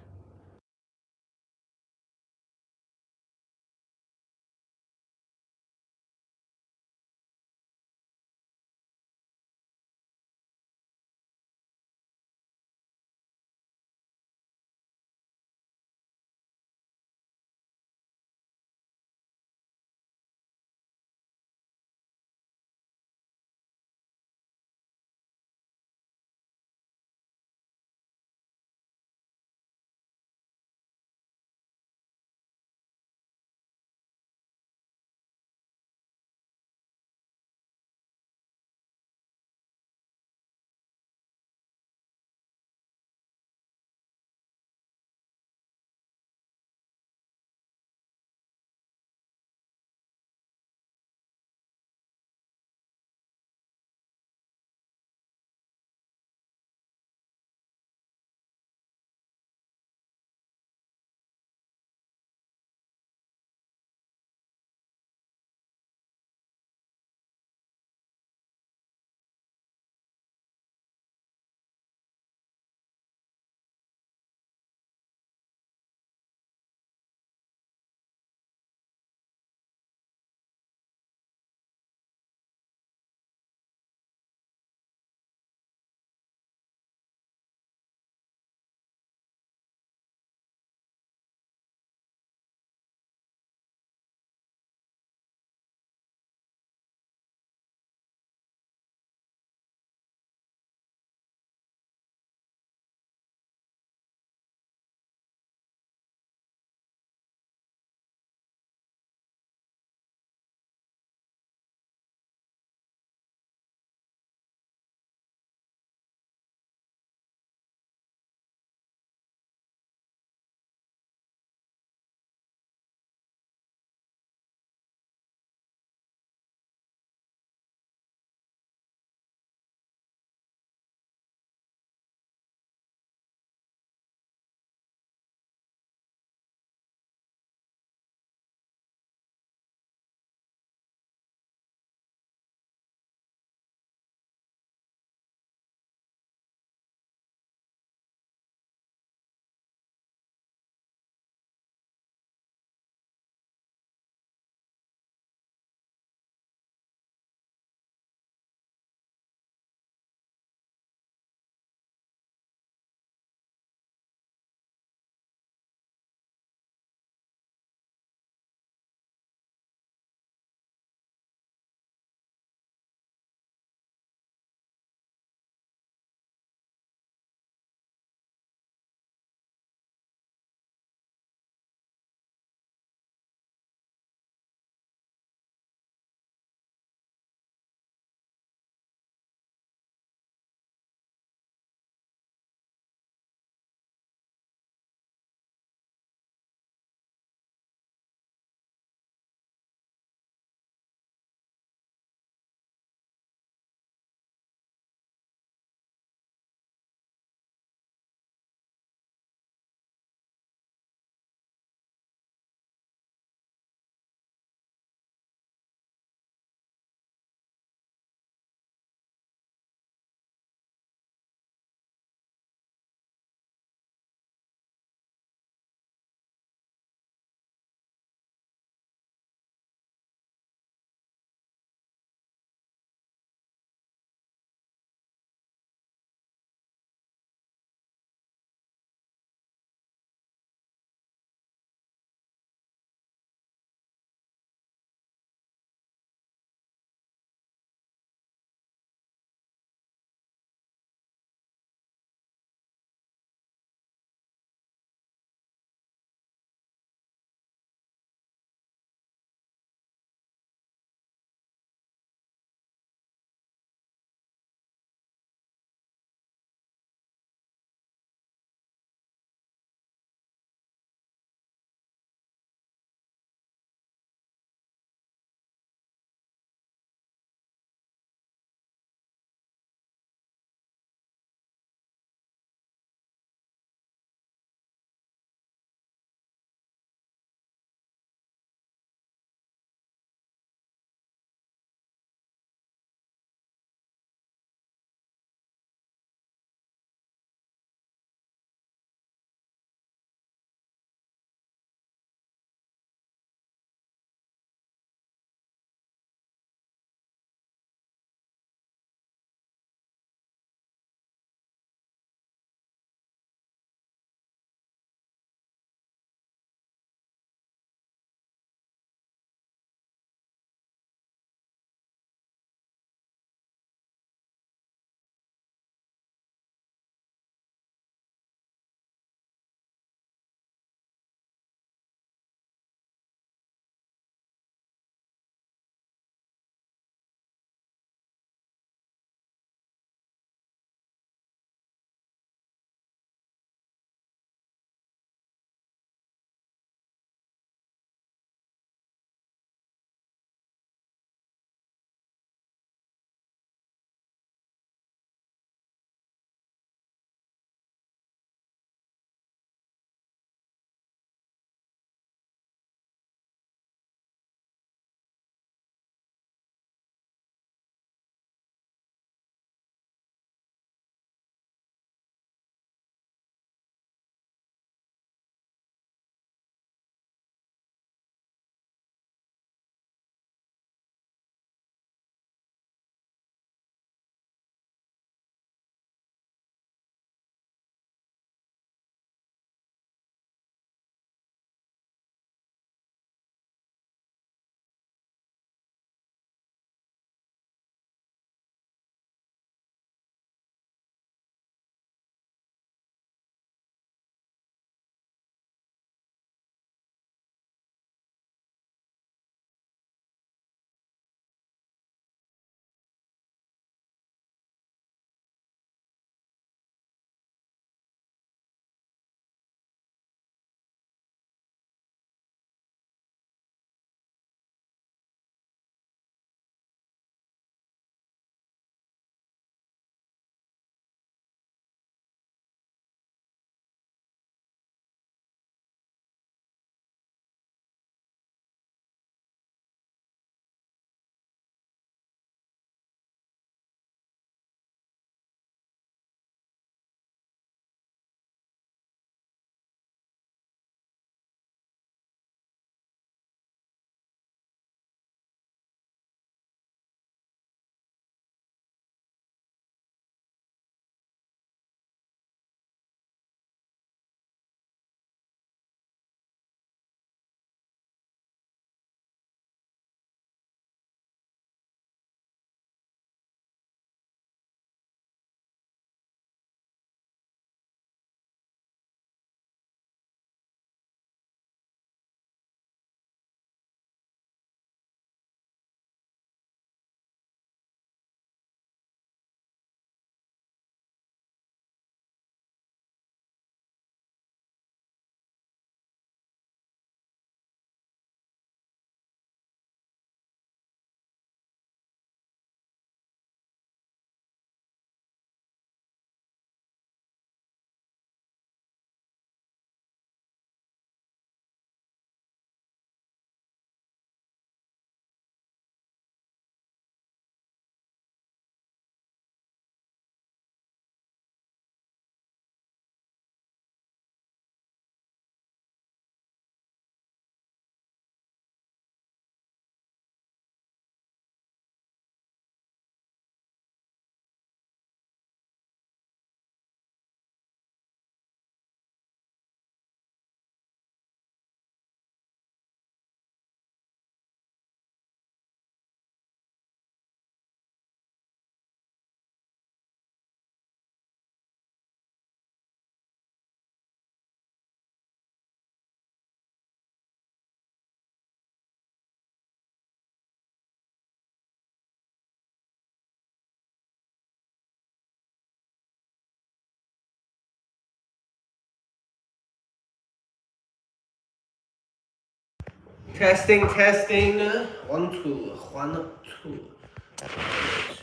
Testing, testing. 1, 2, 1, 2.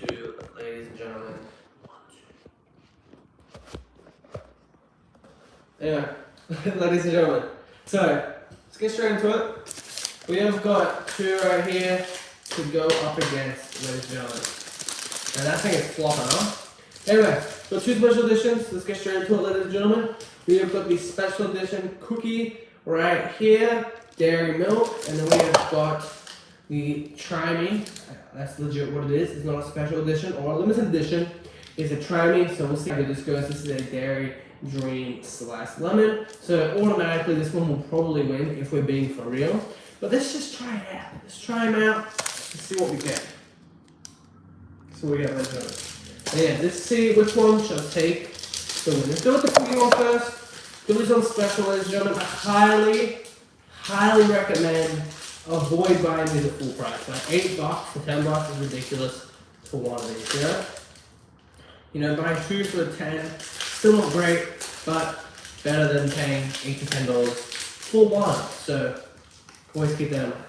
2, ladies and gentlemen. 1, 2. Anyway, ladies and gentlemen. So, let's get straight into it. We have got 2 right here to go up against, ladies and gentlemen. And that thing is flopping, huh? Anyway, so 2 special editions. Let's get straight into it, ladies and gentlemen. We have got the special edition cookie right here, dairy milk, and then we have got the Try Me. That's legit what it is. It's not a special edition or a limited edition. It's a Try Me, so we'll see how this goes. This is a Dairy Dream Sliced Lemon. So automatically this one will probably win if we're being for real. But let's just try it out. Let's try them out. Let's see what we get. So we got those ones. And yeah, let's see which one shall take the win. Let's go with the cookie one first. Cookies on special, ladies and gentlemen. I highly recommend avoid buying these at full price. Like $8 to $10 is ridiculous for one of these, you know? You know, buying 2 for 10, still not great, but better than paying $8 to $10 for one. So always keep that in mind.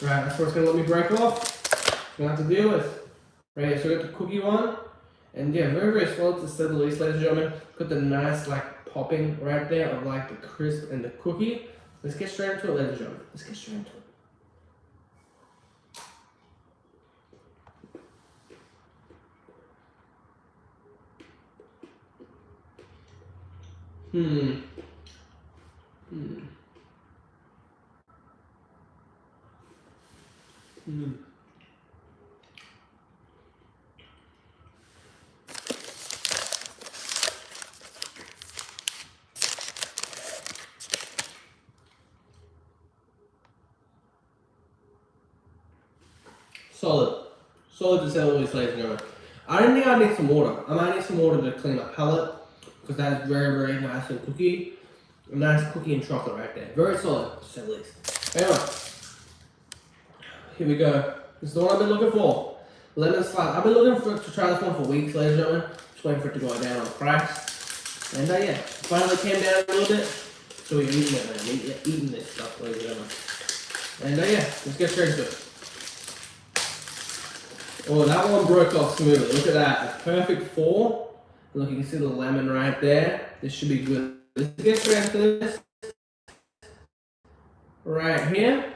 Right, that's where it's gonna let me break off. Gonna have to deal with. Right, so we got the cookie one. And yeah, very, very slow to say the least, ladies and gentlemen. Got the nice, like, popping right there of, like, the crisp and the cookie. Let's get straight into it, ladies and gentlemen. Let's get straight into it. Solid. Solid to say the least, ladies and gentlemen. I don't think I need some water. I might need some water to clean my palate because that is very, very nice and cookie. A nice cookie and chocolate right there. Very solid, to say the least. Anyway, here we go. This is the one I've been looking for. Lemon slice. I've been looking to try this one for weeks, ladies and gentlemen. Just waiting for it to go down on the price. And yeah, finally came down a little bit. So we're eating it, man. We're eating this stuff, ladies and gentlemen. And yeah, let's get straight to it. Oh, that one broke off smoothly. Look at that. A perfect 4. Look, you can see the lemon right there. This should be good. Let's get straight into this. Right here.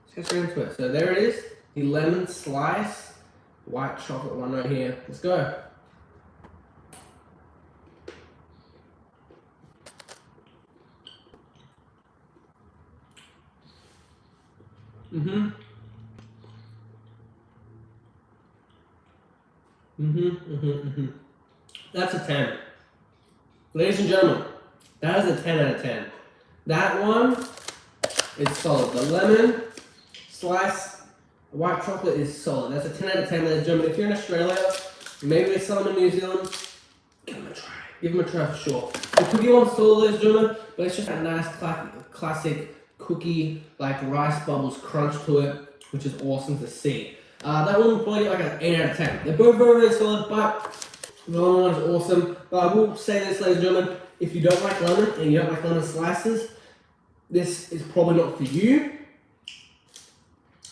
Let's get straight into it. So there it is. The lemon slice. White chocolate one right here. Let's go. That's a 10. Ladies and gentlemen, that is a 10 out of 10. That one is solid. The lemon slice white chocolate is solid. That's a 10 out of 10, ladies and gentlemen. If you're in Australia, maybe they sell them in New Zealand, give them a try. Give them a try for sure. The cookie one's solid, ladies and gentlemen, but it's just a nice classic cookie, like rice bubbles crunch to it, which is awesome to see. That one will probably get like an 8 out of 10. They're both very, very solid, but the other one is awesome. But I will say this, ladies and gentlemen, if you don't like lemon and you don't like lemon slices, this is probably not for you.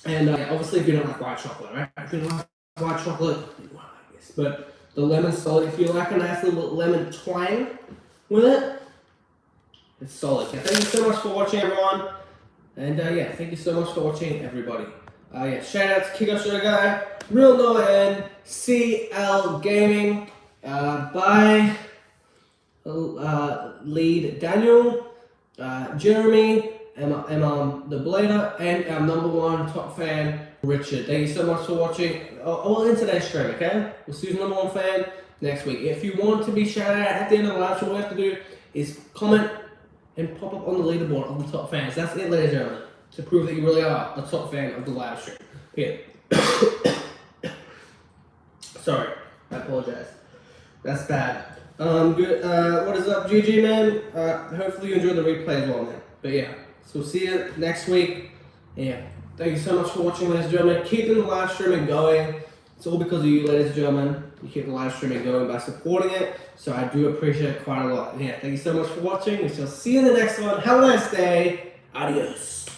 And obviously if you don't like white chocolate, right? If you don't like white chocolate, you won't like this. But the lemon's solid. If you like a nice little lemon twang with it, it's solid. Yeah, thank you so much for watching, everyone. And yeah, thank you so much for watching, everybody. Yeah, shout out to Kick Australia Guy, Real Noah and CL Gaming, by Lead Daniel, Jeremy, the Blader, and our #1 top fan, Richard. Thank you so much for watching. All in today's stream, okay? We'll see you #1 fan next week. If you want to be shouted out at the end of the live stream, all you have to do is comment and pop up on the leaderboard of the top fans. That's it, ladies and gentlemen, to prove that you really are a top fan of the live stream. Here. Sorry, I apologize. That's bad. Good. What is up, GG, man? Hopefully you enjoyed the replay as well, man. But yeah, so see you next week. Yeah, thank you so much for watching, ladies and gentlemen. Keeping the live streaming going. It's all because of you, ladies and gentlemen. You keep the live streaming going by supporting it, so I do appreciate it quite a lot. Yeah, thank you so much for watching. We shall see you in the next one. Have a nice day. Adios.